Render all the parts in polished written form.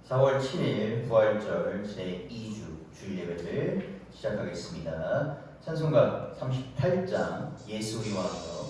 4월 7일 부활절 제2주 주일예배를 시작하겠습니다. 찬송가 38장 예수 우리와 함께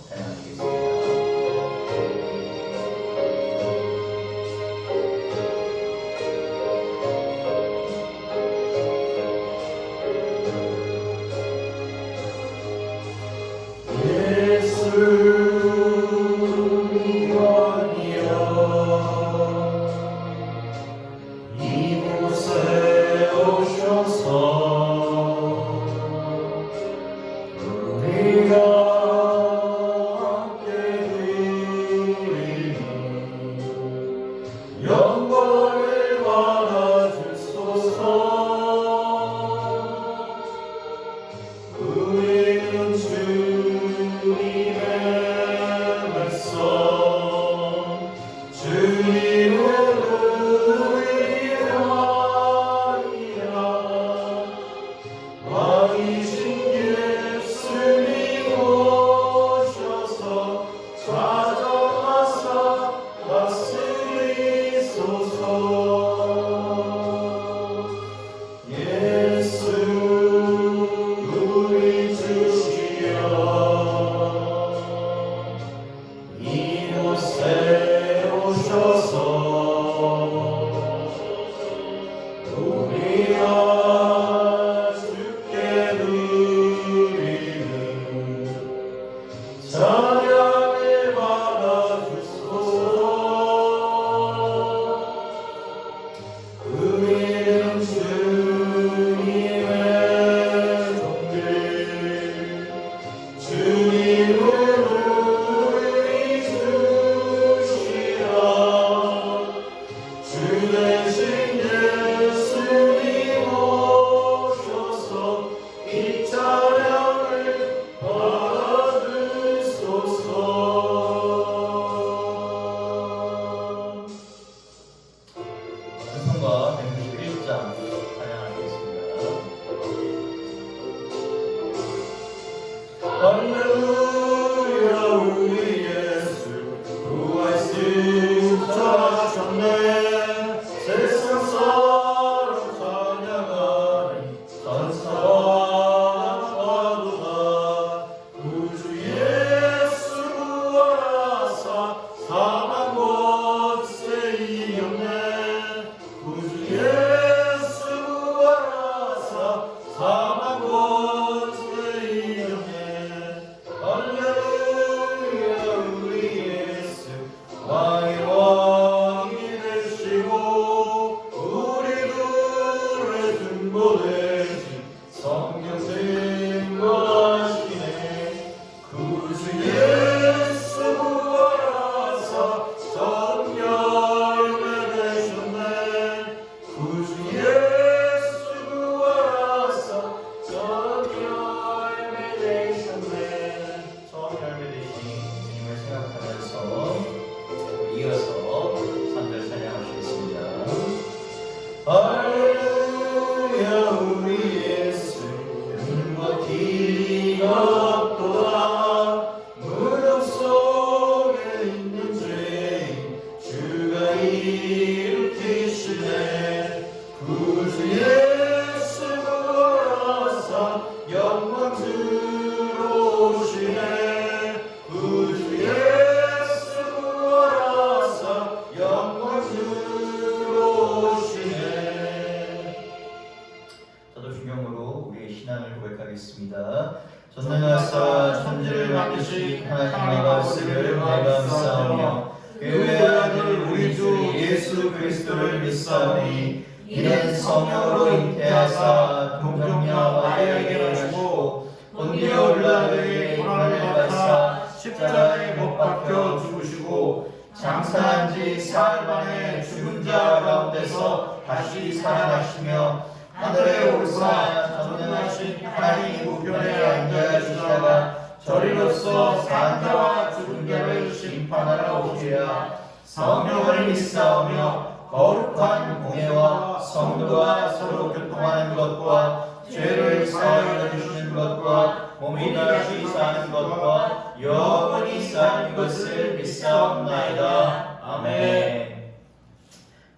찬양하시겠습니다. 전능하사 천지를 만드신 하나님의 말씀을 감사하며 그의 아들 우리 주 예수 그리스도를 믿사오니 이는 성령으로 잉태하사 동정녀 마리아에게 나시고 본디오 빌라도에게 고난을 받으사 십자가에 못 박혀 죽으시고 장사한 지 사흘 만에 죽은 자 가운데서 다시 살아나시며 하늘에 오르사 전능하신 하나님 우편에 앉아계시다가 저리로서 산 자와 죽은 자를 심판하러 오시리라. 성령을 믿사오며 거룩한 공예와 성도와 서로 교통하는 것과 죄를 사하여 주시는 것과 몸이 다시 사는 것과 영원히 사는 것을 믿사옵나이다. 아멘.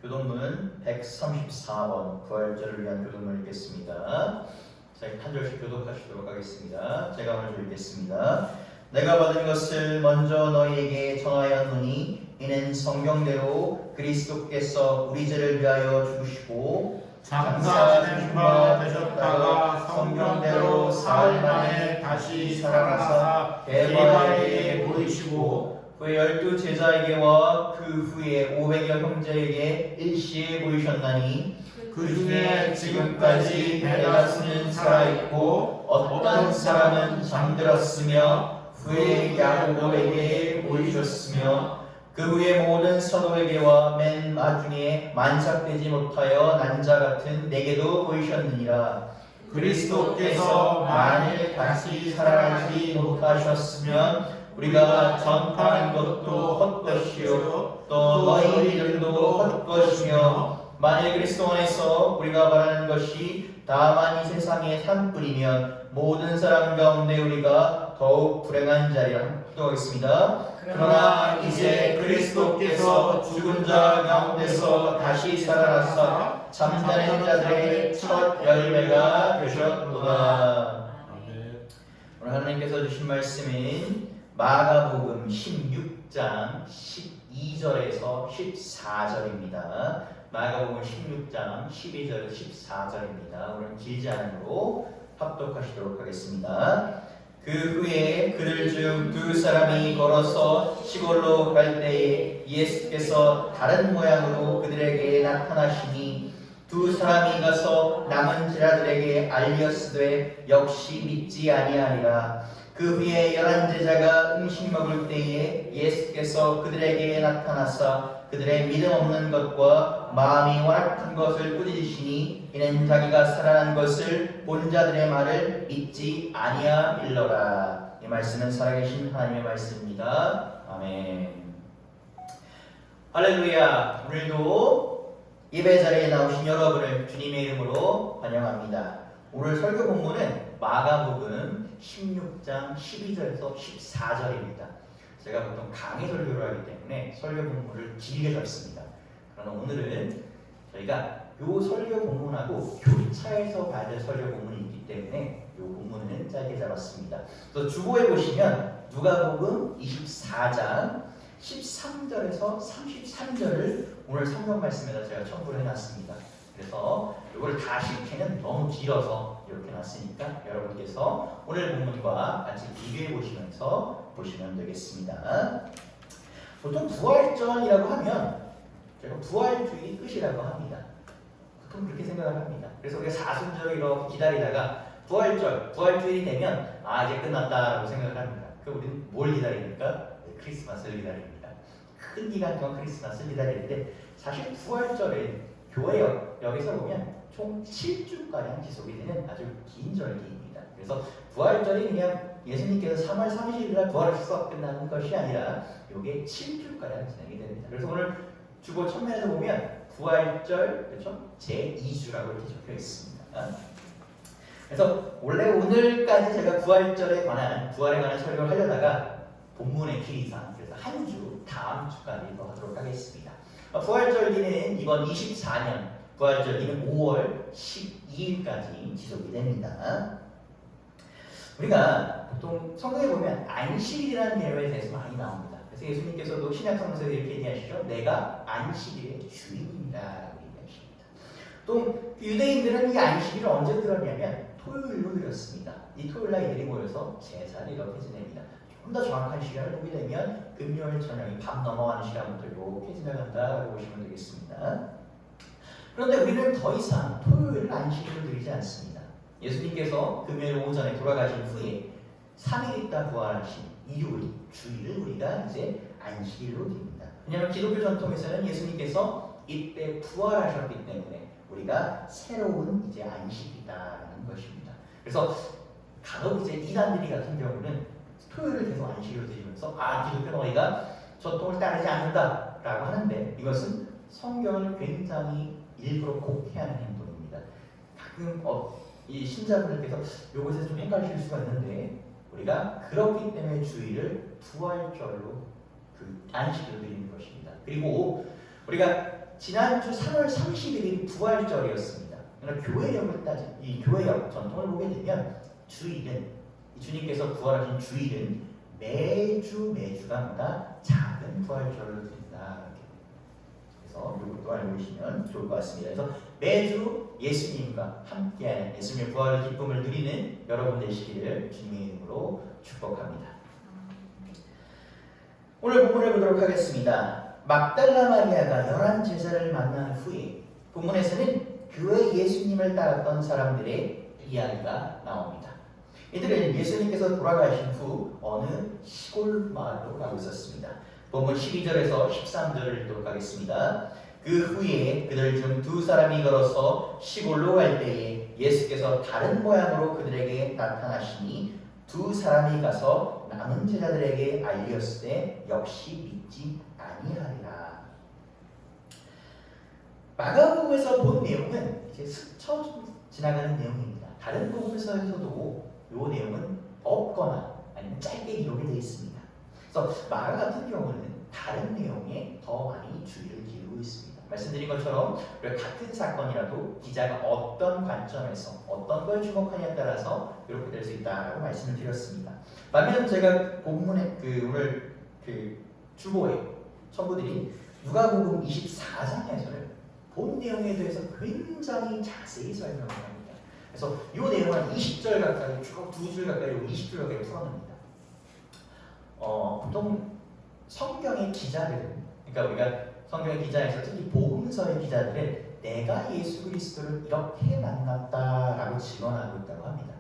교독문 134번 부활절을 위한 교독문을 읽겠습니다. 자, 한 절씩 교독하시도록 하겠습니다. 제가 먼저 읽겠습니다. 내가 받은 것을 먼저 너희에게 전하였노니 이는 성경대로 그리스도께서 우리 죄를 위하여 죽으시고 장사하신 바 되셨다가 성경대로 사흘 만에 다시 살아나사 대바에게 보이시고 그 12 제자에게와 그 후에 500여 형제에게 일시에 보이셨나니 그 중에 지금까지 대다수는 살아있고 어떤 사람은 잠들었으며 후에 야고보에게 보이셨으며 그 후에 모든 사도에게와 맨 마중에 만삭되지 못하여 난 자 같은 내게도 보이셨느니라. 그리스도께서 만일 다시 살아나지 못하셨으면 우리가 전파하는 것도 헛것이요 또 너희 믿음도 헛것이며 만일 그리스도 안에서 우리가 말하는 것이 다만 이 세상의 산뿐이면 모든 사람 가운데 우리가 더욱 불행한 자리라. 기도하겠습니다. 그러나 이제 그리스도께서 죽은 자 가운데서 다시 살아나사 잠자는 자들의 첫 열매가 되셨도다. 오늘 하나님께서 주신 말씀은 마가복음 16장 12절에서 14절입니다. 마가복음 16장 12절 14절입니다. 오늘 길지 않으므로 합독하시도록 하겠습니다. 그 후에 그들 중 두 사람이 걸어서 시골로 갈 때에 예수께서 다른 모양으로 그들에게 나타나시니 두 사람이 가서 남은 제자들에게 알렸으되 역시 믿지 아니하니라. 그 후에 11 제자가 음식 먹을 때에 예수께서 그들에게 나타나사 그들의 믿음 없는 것과 마음이 완악한 것을 꾸짖으시니 이는 자기가 살아난 것을 본 자들의 말을 믿지 아니하밀러라. 이 말씀은 살아계신 하나님의 말씀입니다. 아멘. 할렐루야. 오늘도 예배 자리에 나오신 여러분을 주님의 이름으로 환영합니다. 오늘 설교 본문은 마가복음 16장 12절에서 14절입니다. 제가 보통 강의 설교를 하기 때문에 설교 본문을 길게 잡습니다. 그러나 오늘은 저희가 요 설교 본문하고 교차해서 봐야 될 설교 본문이 있기 때문에 요 본문은 짧게 잡았습니다. 그래서 주보에 보시면 누가복음 24장 13절에서 33절을 오늘 성경 말씀에다 제가 첨부를 해놨습니다. 그래서 이걸 다시 읽기는 너무 길어서 이렇게 놨으니까 여러분께서 오늘 본문과 같이 비교해 보시면서 보시면 되겠습니다. 보통 부활절이라고 하면 제가 부활주의 끝이라고 합니다. 보통 그렇게 생각을 합니다. 그래서 우리가 사순절을 이렇게 기다리다가 부활주일이 되면 아 이제 끝났다라고 생각을 합니다. 그럼 우리는 뭘 기다립니까? 크리스마스를 기다립니다. 큰 기간 동안 크리스마스를 기다리는데 사실 부활절은 교회 여기서 보면 총 7주가량 지속이 되는 아주 긴 절기입니다. 그래서 부활절이 그냥 예수님께서 3월 30일 날 부활하셔서 끝나는 것이 아니라 이게 7주가량 진행이 됩니다. 그래서 오늘 주보 첫면에서 보면 부활절 그렇죠? 제2주라고 이렇게 적혀 있습니다. 그래서 원래 오늘까지 제가 부활에 관한 설교를 하려다가 본문의 길이상 그래서 한 주 다음 주까지 더 하도록 하겠습니다. 부활절기는 이번 24년 부활절기는 5월 12일까지 지속이 됩니다. 우리가 보통 성경에 보면 안식일이라는 개념에 대해서 많이 나옵니다. 그래서 예수님께서도 신약성서에 이렇게 얘기하시죠. 내가 안식일의 주인이다 라고 얘기하십니다. 또 유대인들은 이 안식일을 언제 들었냐면 토요일로 들었습니다. 이 토요일날 이들이 모여서 제사를 이렇게 지냅니다. 좀 더 정확한 시간을 보게 되면 금요일 저녁이 밤 넘어가는 시간부터 이렇게 지나간다고 보시면 되겠습니다. 그런데 우리는 더 이상 토요일을 안식일로 드리지 않습니다. 예수님께서 금요일 오전에 돌아가신 후에 3일 있다 부활하신 일요일, 주일을 우리가 이제 안식일로 드립니다. 왜냐하면 기독교 전통에서는 예수님께서 이때 부활하셨기 때문에 우리가 새로운 이제 안식이다라는 것입니다. 그래서 간혹 이제 이단들이 같은 경우는 토요일을 계속 안식일로 드리면서 기독교 너희가 전통을 따르지 않는다라고 하는데 이것은 성경을 굉장히 일부러 곡해하는 행동입니다. 가끔 이 신자분들께서 이것에 좀 헷갈리실 수가 있는데 우리가 그렇기 때문에 주일을 부활절로 그 안식일로 드리는 것입니다. 그리고 우리가 지난주 3월 30일이 부활절이었습니다. 그러나 교회력을 이 교회력 전통을 보게 되면 주일은 주님께서 부활하신 주일은 매주가 보다 작은 부활절을 드린다. 그래서 이것도 알고 계시면 좋을 것 같습니다. 그래서 매주 예수님과 함께하는 예수님의 부활의 기쁨을 누리는 여러분 되시기를 주님의 이름으로 축복합니다. 오늘 본문을 보도록 하겠습니다. 막달라 마리아가 11제자를 만난 후에 본문에서는 교회 예수님을 따랐던 사람들의 이야기가 나옵니다. 이들은 예수님께서 돌아가신 후 어느 시골 마을로 가고 있었습니다. 본문 12절에서 13절을 읽도록 하겠습니다. 그 후에 그들 중 두 사람이 걸어서 시골로 갈 때에 예수께서 다른 모양으로 그들에게 나타나시니 두 사람이 가서 남은 제자들에게 알렸을 때 역시 믿지 아니하리라. 마가복음에서 본 내용은 이제 스쳐 지나가는 내용입니다. 다른 복음서에서도 이 내용은 없거나 아니면 짧게 기록이 되어 있습니다. 그래서 마가 같은 경우는 다른 내용에 더 많이 주의를 기울이고 있습니다. 말씀드린 것처럼 같은 사건이라도 기자가 어떤 관점에서 어떤 걸 주목하냐에 따라서 이렇게 될 수 있다라고 말씀을 드렸습니다. 반면 제가 본문에 오늘 주보에 첨부드린 누가복음 24장에서는 본 내용에 대해서 굉장히 자세히 설명을 합니다. 그래서 이 내용을 한 20절 가까이 쭉 2줄 가까이 20줄 가까이 풀어냅니다. 보통 성경의 기자들은, 그러니까 우리가 성경의 기자에서 특히 복음서의 기자들은 내가 예수 그리스도를 이렇게 만났다라고 증언하고 있다고 합니다.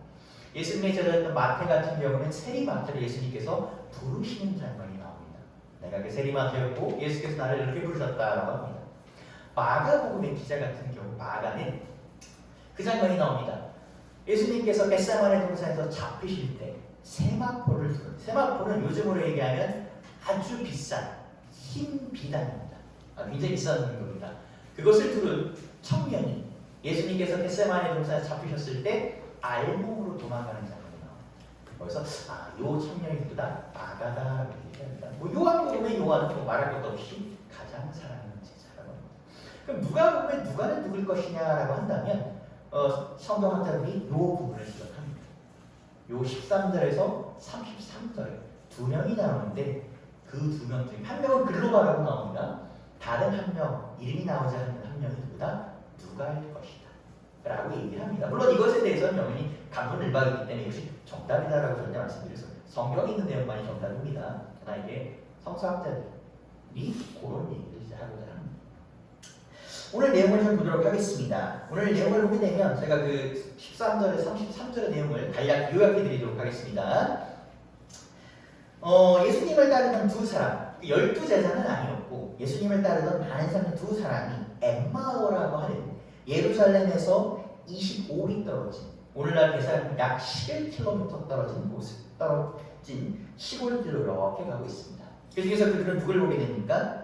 예수님의 제자였던 마태 같은 경우는 세리마태를 예수님께서 부르시는 장면이 나옵니다. 내가 그 세리마태였고 예수께서 나를 이렇게 부르셨다라고 합니다. 마가복음의 기자 같은 경우 마가는 그 장면이 나옵니다. 예수님께서 겟세마네 동산에서 잡히실 때 세마포를 두른, 세마포는 요즘으로 얘기하면 아주 비싼 흰 비단입니다. 굉장히 비싼 겁니다. 그것을 두른 청년이 예수님께서 겟세마네 동산에서 잡히셨을 때 알몸으로 도망가는 장면이 나옵니다. 그래서 요 청년이 누구다? 마가다라고 얘기합니다. 요한복음의 요한은 말할 것도 없이 가장 사랑하는 제자라고 합니다. 그럼 누가복음의 누가는 누굴 것이냐라고 한다면 성경학자들이 요 부분을 지적합니다. 요 13절에서 33절에 두 명이 나오는데 그 두 명 중에 한 명은 글로바라고 나옵니다. 다른 한 명, 이름이 나오지 않는 한 명이 누구다? 누가일 것이다 라고 얘기합니다. 물론 이것에 대해서는 영원히 감론을박이기 때문에 이것이 정답이다라고 절대 말씀드려서 성경에 있는 내용만이 정답입니다. 그러나 이게 성서학자들이 그런 얘기를 하고자 합니다. 오늘 내용을 좀 보도록 하겠습니다. 오늘 내용을 보게 되면 제가 그 13절에 33절의 내용을 간략 요약해 드리도록 하겠습니다. 예수님을 따르던 두 사람, 12제자는 아니었고 예수님을 따르던 많은 사람 두 사람이 엠마오라고 하는 예루살렘에서 25리 떨어진, 오늘날 계산하면 약 11km 떨어진 시골길로 이렇게 가고 있습니다. 그래서 그들은 누굴 보게 됩니까?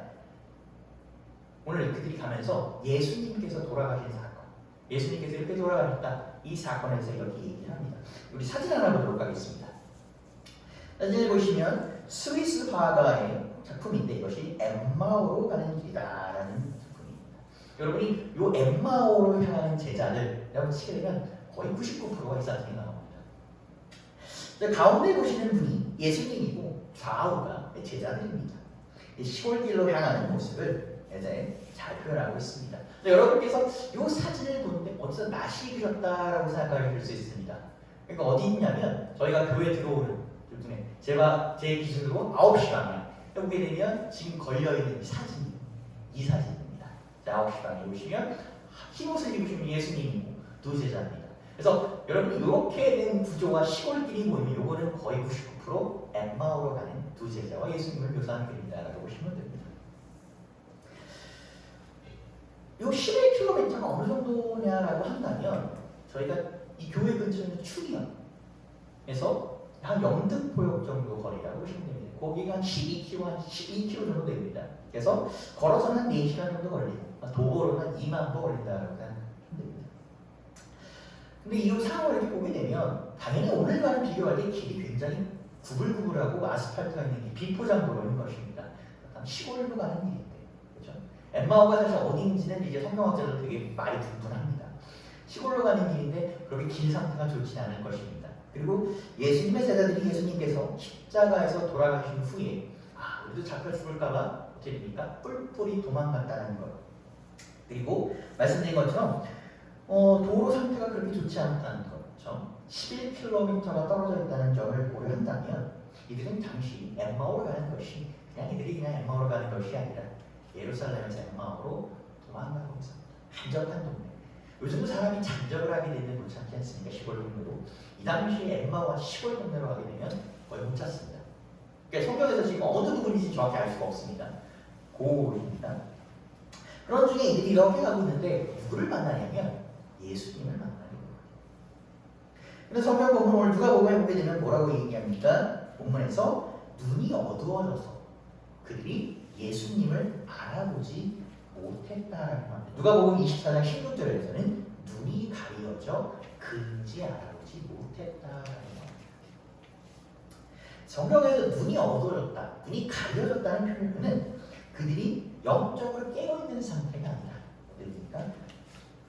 오늘 그들이 가면서 예수님께서 돌아가신 사건, 예수님께서 이렇게 돌아가셨다, 이 사건에 대해서 이렇게 얘기를 합니다. 우리 사진 하나 보도록 하겠습니다. 사진을 보시면 스위스 화가의 작품인데 이것이 엠마오로 가는 길이다라는 작품입니다. 여러분이 이 엠마오로 향하는 제자들 라고 치게 되면 거의 99%가 이 사진에 나옵니다. 가운데 보시는 분이 예수님이고 좌우가 제자들입니다. 시골길로 향하는 모습을 이제 잘 표현하고 있습니다. 여러분께서 이 사진을 보는데 어디서 낯이 익으셨다라고 생각하실 수 있습니다. 그러니까 어디 있냐면 저희가 교회 들어오는 중에 제 기준으로 9시 방향 보게 되면 지금 걸려있는 이 사진입니다. 9시 방향에 오시면 흰옷을 입으시면 예수님이고 두 제자입니다. 그래서 여러분 이렇게 된 구조와 시골길이 보이면 이거는 거의 99% 엠마오로 가는 두 제자와 예수님을 묘사한 그림이다라고 보시면 됩니다. 이 11km가 어느 정도냐라고 한다면 저희가 이 교회 근처에 있는 추리현에서 한 영등포역 정도 거리라고 보시면 됩니다. 거기가 한 12km 정도 됩니다. 그래서 걸어서는 한 4시간 정도 걸리고 도보로는 한 2만 보 걸린다라고 생각하면 됩니다. 근데 이 상황을 이렇게 보게 되면 당연히 오늘과는 비교할 때 길이 굉장히 구불구불하고 아스팔트가 있는 게 비포장도로인 것입니다. 시골로 가는 길인데, 그렇죠? 엠마오가 사실 어디인지는 이제 성경학자들 되게 말이 분분합니다. 시골로 가는 길인데 그렇게 길 상태가 좋지 않을 것입니다. 그리고 예수님의 제자들이 예수님께서 십자가에서 돌아가신 후에 우리도 잡혀 죽을까봐 어떻게 됩니까? 뿔뿔이 도망갔다는 것. 그리고 말씀드린 것처럼 도로 상태가 그렇게 좋지 않다는 것. 11km가 떨어져 있다는 점을 고려한다면 이들은 당시 엠마오로 가는 것이 이들이 그냥 엠마오로 가는 것이 아니라 예루살렘에서 엠마오로 도망가고 있습니다. 한적한 동네. 요즘도 사람이 잠적을 하게 되면 못 찾지 않습니까? 시골 동네로. 이 당시에 엠마오와 시골 동네로 가게 되면 거의 못 찾습니다. 그러니까 성경에서 지금 어느 부분인지 정확히 알 수가 없습니다. 고울입니다. 그런 중에 이들이 이렇게 가고 있는데 누구를 만나냐면 예수님을 만나는 거예요. 그래서 성경 본문 오늘 누가복음에 보게 되면 뭐라고 얘기합니까? 본문에서 눈이 어두워져서 그들이 예수님을 알아보지 못했다라고 합니다. 누가복음 24장 16절에서는 눈이 가려져 근지 알아보지 못했다라고 합니다. 성경에서 눈이 어두워졌다, 눈이 가려졌다는 표현은 그들이 영적으로 깨어있는 상태가 아니라 그러니까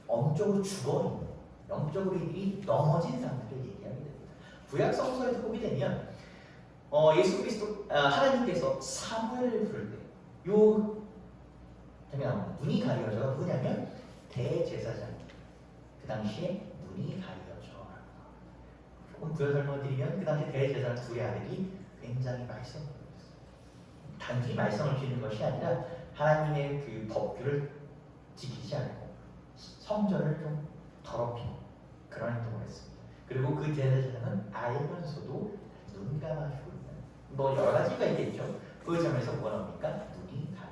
영적으로 죽어있는, 영적으로 이들이 넘어진 상태를 얘기하게 됩니다. 구약 성서에서 보게 되면 예수 그리스도 하나님께서 사무엘을 부를 때 요 눈이 가려져가 누구냐면 대제사장. 그 당시에 눈이 가려져. 조금 부여 설명드리면 그 당시 대제사장 둘의 아들이 굉장히 말썽을 단순히 말썽을 피우는 것이 아니라 하나님의 그 법규를 지키지 않고 성전을 좀 더럽히는 그런 행동을 했습니다. 그리고 그 제사장은 알면서도 눈 감아주고 있는 여러 가지가 있겠죠. 그 점에서 뭐가 나옵니까? 눈이 가려져.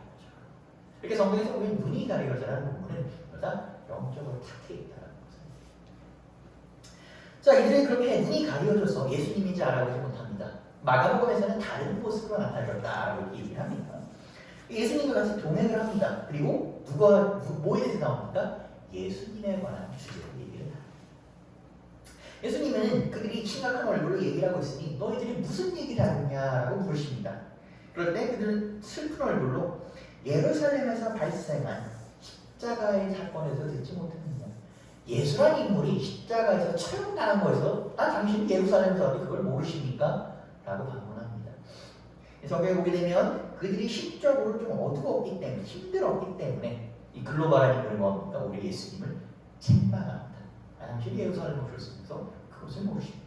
이렇게 성경에서 보면 눈이 가려져라는 부분은 여자 영적으로 탁해 있다는 것입니다. 자, 이들이 그렇게 눈이 가려져서 예수님인지 알아보지 못합니다. 마가복음에서는 다른 모습으로 나타났다라고 얘기를 합니다. 예수님과 같이 동행을 합니다. 그리고 뭐에 대해서 나옵니까? 예수님에 관한 주제로 얘기를 합니다. 예수님은 그들이 심각한 얼굴로 얘기를 하고 있으니 너희들이 무슨 얘기를 하느냐라고 물으십니다. 그럴 때 그들은 슬픈 얼굴로 예루살렘에서 발생한 십자가의 사건에서 듣지 못했느냐. 예수라는 인물이 십자가에서 처형당한 거에서 당신 예루살렘에서 어디 그걸 모르십니까? 라고 반문합니다. 성경에 보게 되면 그들이 심적으로 좀 어두웠기 때문에 힘들었기 때문에 이 글로벌한 인물이 뭡니까? 우리 예수님을 책망합니다. 당신이 예루살렘을 오셨으면서 그것을 모르십니다.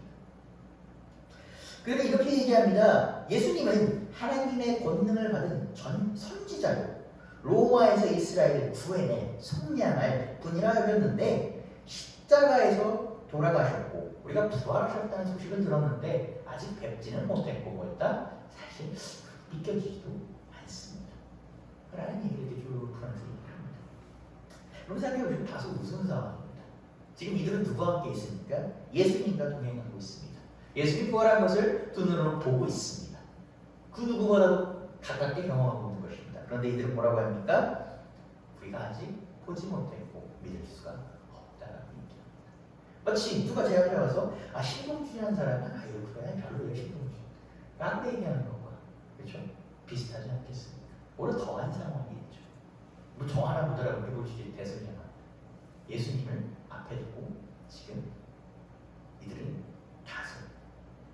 그런데 이렇게 얘기합니다. 예수님은 하나님의 권능을 받은 선지자요 로마에서 이스라엘을 구해내 선량할 분이라 여겼는데 십자가에서 돌아가셨고 우리가 부활하셨다는 소식을 들었는데 아직 뵙지는 못했고 뭐였다? 사실 믿겨지지도 않습니다. 라는 얘기를 이렇게 쭉 풀어내서 얘기합니다. 여러분 생각해보시면 다소 무서운 상황입니다. 지금 이들은 누구와 함께 있습니까? 예수님과 동행하고 있습니다. 예수님 부활한 것을 두 눈으로 보고 있습니다. 그 누구보다도 가깝게 경험하고 있는 것입니다. 그런데 이들은 뭐라고 합니까? 우리가 아직 보지 못했고 믿을 수가 없다라고 얘기합니다. 마치 누가 제 앞에 와서 신동준이라는 사람은 그래 별로예요 신동준 라고 얘기하는 것과 그렇죠? 비슷하지 않겠습니까? 오히려 더한 상황이겠죠. 뭐 저 하나 보더라도 해보시지 대설이나 예수님을 앞에 두고 지금 이들은 다소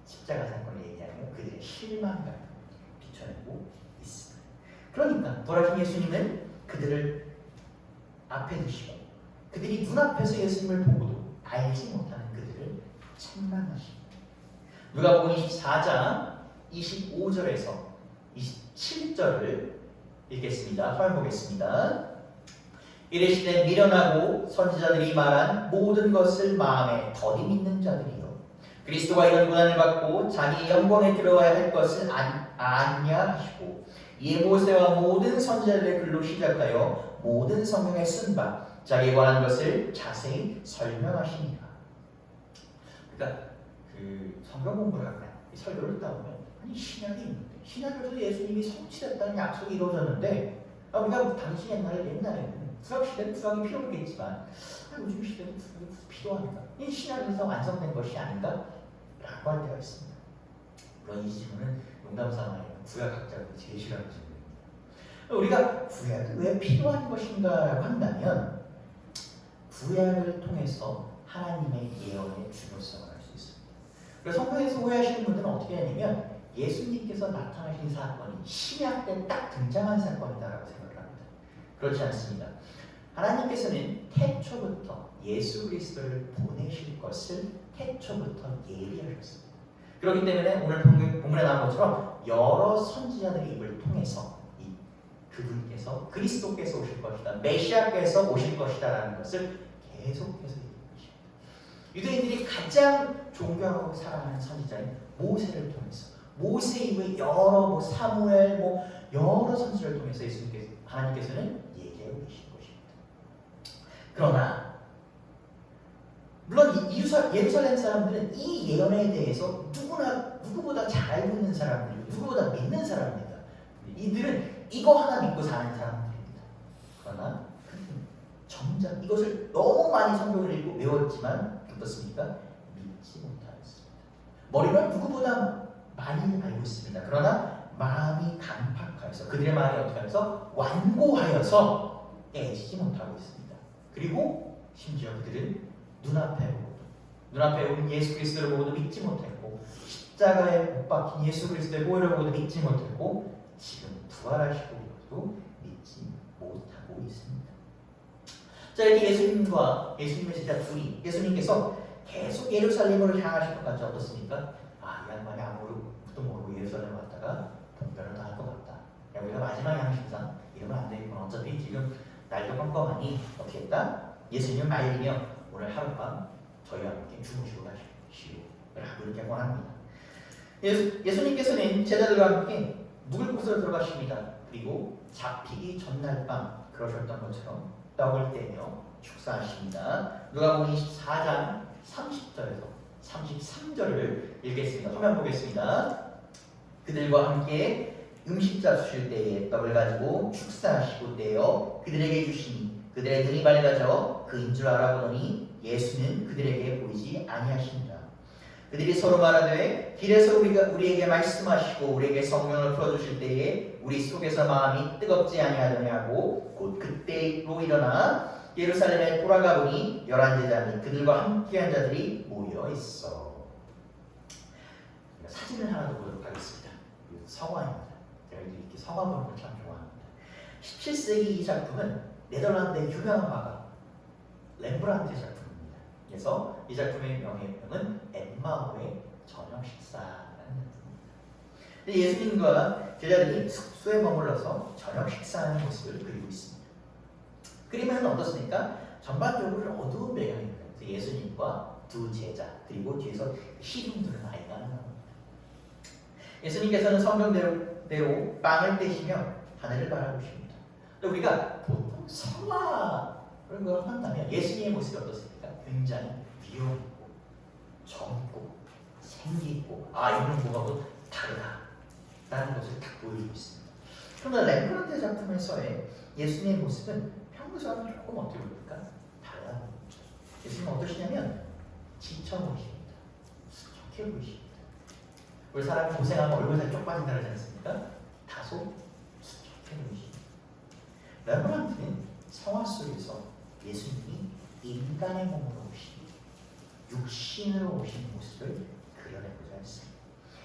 십자가 사건을 얘기하며 그들의 실망감을 비춰내고 있습니다. 그러니까 돌아가신 예수님은 그들을 앞에 두시고 그들이 눈앞에서 예수님을 보고도 알지 못하는 그들을 책망하십니다. 누가복음 24장 25절에서 27절을 읽겠습니다. 화면 보겠습니다. 이르시되 미련하고 선지자들이 말한 모든 것을 마음에 더디 믿는 자들이요 그리스도가 이런 고난을 받고 자기 영광에 들어와야 할 것을 아냐 하시고 이에 모세와 모든 선지자들의 글로 시작하여 모든 성경에 쓴 바 자기에 관한 것을 자세히 설명하시니라. 그러니까 그 성경 공부를 하면 설교를 듣다 보면 신약이 있는데 신약에서 예수님이 성취됐다는 약속이 이루어졌는데 우리가 당시 옛날에는 구약시대는 구약이 필요하겠지만 요즘 시대는 구약이 필요한가? 이 신약에서 완성된 것이 아닌가? 라고 할 때가 있습니다. 물론 이 질문은 농담삼아 구약학자들이 제일 싫어하는 질문입니다. 우리가 구약이 왜 필요한 것인가라고 한다면 구약을 통해서 하나님의 예언의 중요성을 알 수 있습니다. 그래서 성경에서 오해하시는 분들은 어떻게 하냐면 예수님께서 나타나신 사건이 신약 때 딱 등장한 사건이다라고 생각을 합니다. 그렇지 않습니다. 하나님께서는 태초부터 예수 그리스도를 보내실 것을 태초부터 예비하셨습니다. 그렇기 때문에 오늘 본문에 나온 것처럼 여러 선지자들의 입을 통해서 그분께서 그리스도께서 오실 것이다, 메시아께서 오실 것이다라는 것을 계속해서 얘기합니다. 유대인들이 가장 존경하고 사랑하는 선지자인 모세를 통해서 모세 이후에 여러 사무엘 여러 선지자를 통해서 하나님께서는 얘기하고 계신 것입니다. 그러나 물론 예루살렘 사람들은 이 예언에 대해서 누구보다 잘 알고 있는 사람들, 누구보다 믿는 사람입니다. 이들은 이거 하나 믿고 사는 사람들입니다. 그러나 정작 이것을 너무 많이 성경을 읽고 외웠지만 어떻습니까? 믿지 못하였습니다. 머리는 누구보다 많이 알고 있습니다. 그러나 마음이 강팍하여서 그들의 마음이 어떻게 하여서 완고하여서 깨지지 못하고 있습니다. 그리고 심지어 그들은 눈앞에 오는 예수 그리스도를 보고도 믿지 못했고 십자가에 못 박힌 예수 그리스도의 보혈을 보고도 믿지 못했고 지금 부활하시고도 믿지 못하고 있습니다. 자, 이렇게 예수님의 제자 둘이 예수님께서 계속 예루살렘으로 향하실 것 같지 어떻습니까? 이 양반이 아무것도 모르고 예루살렘 왔다가 봉변을 당할 것 같다. 야, 우리가 마지막 양심상 이러면 안 되겠구나. 어차피 지금 날도 깜깜하니 어떻게 했다? 예수님을 말리며 오늘 하룻밤 저희와 함께 주무시고 가시오라고 이렇게 권합니다. 예수님께서는 제자들과 함께 묵을 곳으로 들어가십니다. 그리고 잡히기 전날 밤 그러셨던 것처럼 떡을 떼며 축사하십니다. 누가복음 24장 30절에서 33절을 읽겠습니다. 화면 보겠습니다. 그들과 함께 음식자 주실 때에 떡을 가지고 축사하시고 떼어 그들에게 주시니 그들의 눈이 밝아져 그인 줄 알아보더니 예수는 그들에게 보이지 아니하십니다. 그들이 서로 말하되 길에서 우리에게 말씀하시고 우리에게 성령을 풀어주실 때에 우리 속에서 마음이 뜨겁지 아니하더냐고 곧 그때로 일어나 예루살렘에 돌아가 보니 11제자 및 그들과 함께한 자들이 모여 있어. 사진을 하나 더 보도록 하겠습니다. 성화입니다. 제가 이렇게 성화 보는 걸 참 좋아합니다. 17세기 이 작품은 네덜란드의 유명한 화가 렘브란트의 작품입니다. 그래서 이 작품의 명예명은 엠마오의 저녁 식사라는 작품입니다. 예수님과 제자들이 숙소에 머물러서 저녁 식사하는 모습을 그리고 있습니다. 그림은 어떻습니까? 전반적으로 어두운 배경입니다. 그래서 예수님과 두 제자 그리고 뒤에서 시중 두는 아이가 나옵니다. 예수님께서는 성경대로 빵을 떼시며 하늘을 바라보십니다. 우리가 보통 성화를 한다면 예수님의 모습이 어떻습니까? 굉장히 위험하고 젊고 생기있고 이거는 뭐가 다르다라는 것을 딱 보여주고 있습니다. 그러나 렘브란트 작품에서의 예수님의 모습은 평소와는 조금 어떻게 보입니까? 달라 보입니다. 예수님은 어떠시냐면 지쳐 보이십니다. 수척해 보이십니다. 우리 사람이 고생하면 얼굴 살이 쪽 빠진다 그러지 않습니까? 다소 수척해 보이십니다. 렘브란트는 성화 속에서 예수님이 인간의 몸으로 오신 육신으로 오신 모습을 그려내고자 했습니다.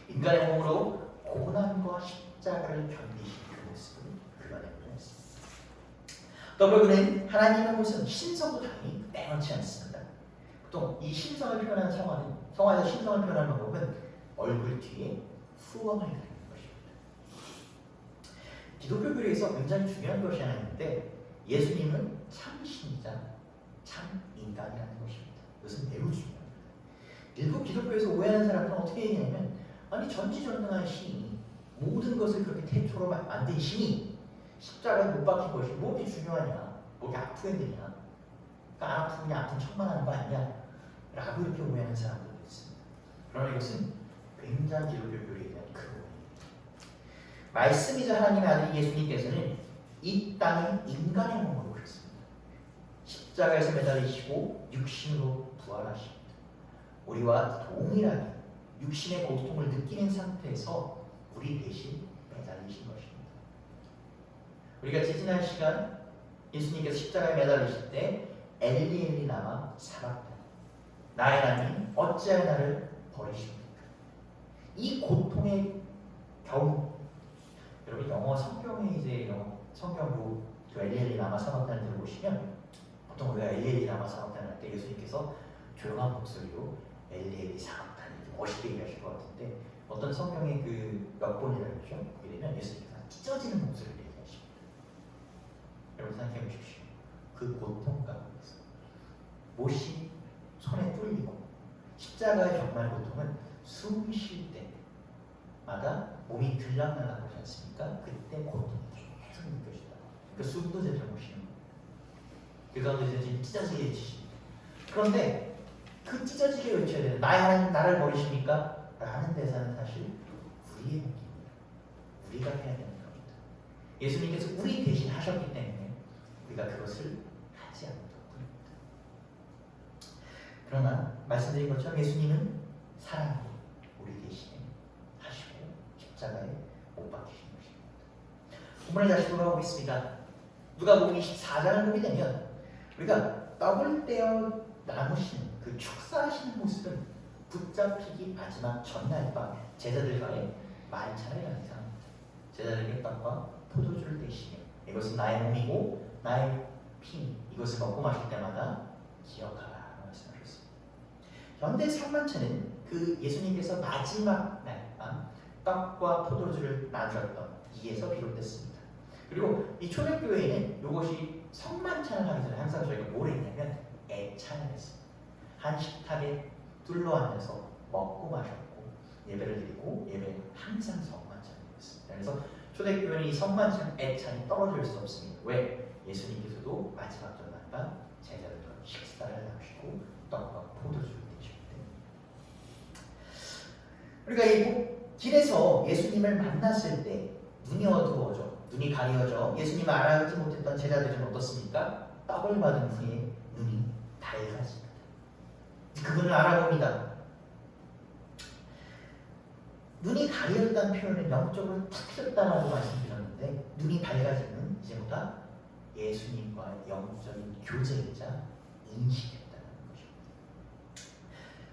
인간의 몸으로 고난과 십자가를 견디신 그 모습을 그려내고자 했습니다. 더불어 그는 하나님의 모습은 신성도 당연히 빼놓지 않습니다. 보통 이 신성을 표현하는 성화에서 신성을 표현하는 방법은 얼굴 뒤에 후광을 그리는 것입니다. 기독교 교리에서 굉장히 중요한 것이 하나 있는데 예수님은 참 신이자 참 인간이라는 것입니다. 이것은 매우 중요합니다. 일부 기독교에서 오해하는 사람들은 어떻게 얘기하냐면 전지전능한 신이 모든 것을 그렇게 태초로 만든 신이 십자가에 못 박힌 것이 무엇이 중요하냐, 목이 아프겠느냐, 안 아프냐, 아픈 척만 하는 거 아니냐 라고 이렇게 오해하는 사람들도 있습니다. 그러나 이것은 굉장히 기독교 교리에 대한 큰 오해입니다. 말씀이자 하나님의 아들 예수님께서는 이 땅에 인간의 몸으로 오셨습니다. 십자가에서 매달리시고 육신으로 부활하십니다. 우리와 동일하게 육신의 고통을 느끼는 상태에서 우리 대신 매달리신 것입니다. 우리가 지난 시간 예수님께서 십자가에 매달리실 때 엘리 엘리 라마 사박다니 나의 하나님 어찌하여 나를 버리십니까? 이 고통의 겨우 여러분 영어 성경에 이제 성경부 그 엘리 엘리 라마 사박다니 들어보시면 보통 우리가 엘리 엘리 라마 사박다니 할 때 예수님께서 조용한 목소리로 엘리 엘리 사박다니 멋있게 얘기하실 것 같은데 어떤 성경의 그 역본이라죠 보게 되면 예수님께서 찢어지는 목소리를 얘기하십니다. 여러분 생각해 보십시오. 그 고통 가운데서 못이 손에 뚫리고 십자가의 정말 고통은 숨 쉴 때마다 몸이 들락날락하지 않습니까? 그때 고통이 계속 느껴진다. 그 숨도 제대로 못 쉬는 거예요. 그 가운데 지금 찢어지게 외치십니다. 그런데 그 찢어지게 외쳐야 되는 나의 하나님 나를 버리십니까? 라는 대사는 사실 우리의 몫입니다. 우리가 해야 되는 겁니다. 예수님께서 우리 대신 하셨기 때문에 우리가 그것을 하지 않는 것뿐입니다. 그러나 말씀드린 것처럼 예수님은 사랑으로 우리 대신에 하시고 십자가에 못 박히신 것입니다. 본문을 다시 돌아오겠습니다. 누가복음 24장을 보게 되면 우리가 떡을 떼어 나누시는 그 축사하시는 모습은 붙잡히기 마지막 전날 밤 제자들과의 만찬을 연상합니다. 제자들에게 떡과 포도주를 대시며 이것은 나의 몸이고 나의 피 이것을 먹고 마실 때마다 기억하라 말씀하셨습니다. 현대 상만찬은 그 예수님께서 마지막 날 밤 떡과 포도주를 나누셨던 이에서 비롯됐습니다. 그리고 이 초대교회에는 이것이 성만찬을 하기 전에 항상 저희가 뭘 했냐면 애찬을 했습니다. 한 식탁에 둘러앉아서 먹고 마셨고 예배를 드리고 예배는 항상 성만찬이었습니다. 그래서 초대교회는 이 성만찬 애찬이 떨어질 수 없습니다. 왜? 예수님께서도 마지막 전날밤 제자들과 식사를 나누시고 떡과 포도주를 드시기 때문에 우리가 이 길에서 예수님을 만났을 때 눈이 어두워져 눈이 가려져 예수님을 알아보지 못했던 제자들은 어떻습니까? 떡을 받은 후에 눈이 밝아집니다. 그분을 알아봅니다. 눈이 가려졌다는 표현은 영적으로 탁 떴다라고 말씀드렸는데 눈이 밝아지는 이제보다 예수님과 영적인 교제이자 인식했다는 것입니다.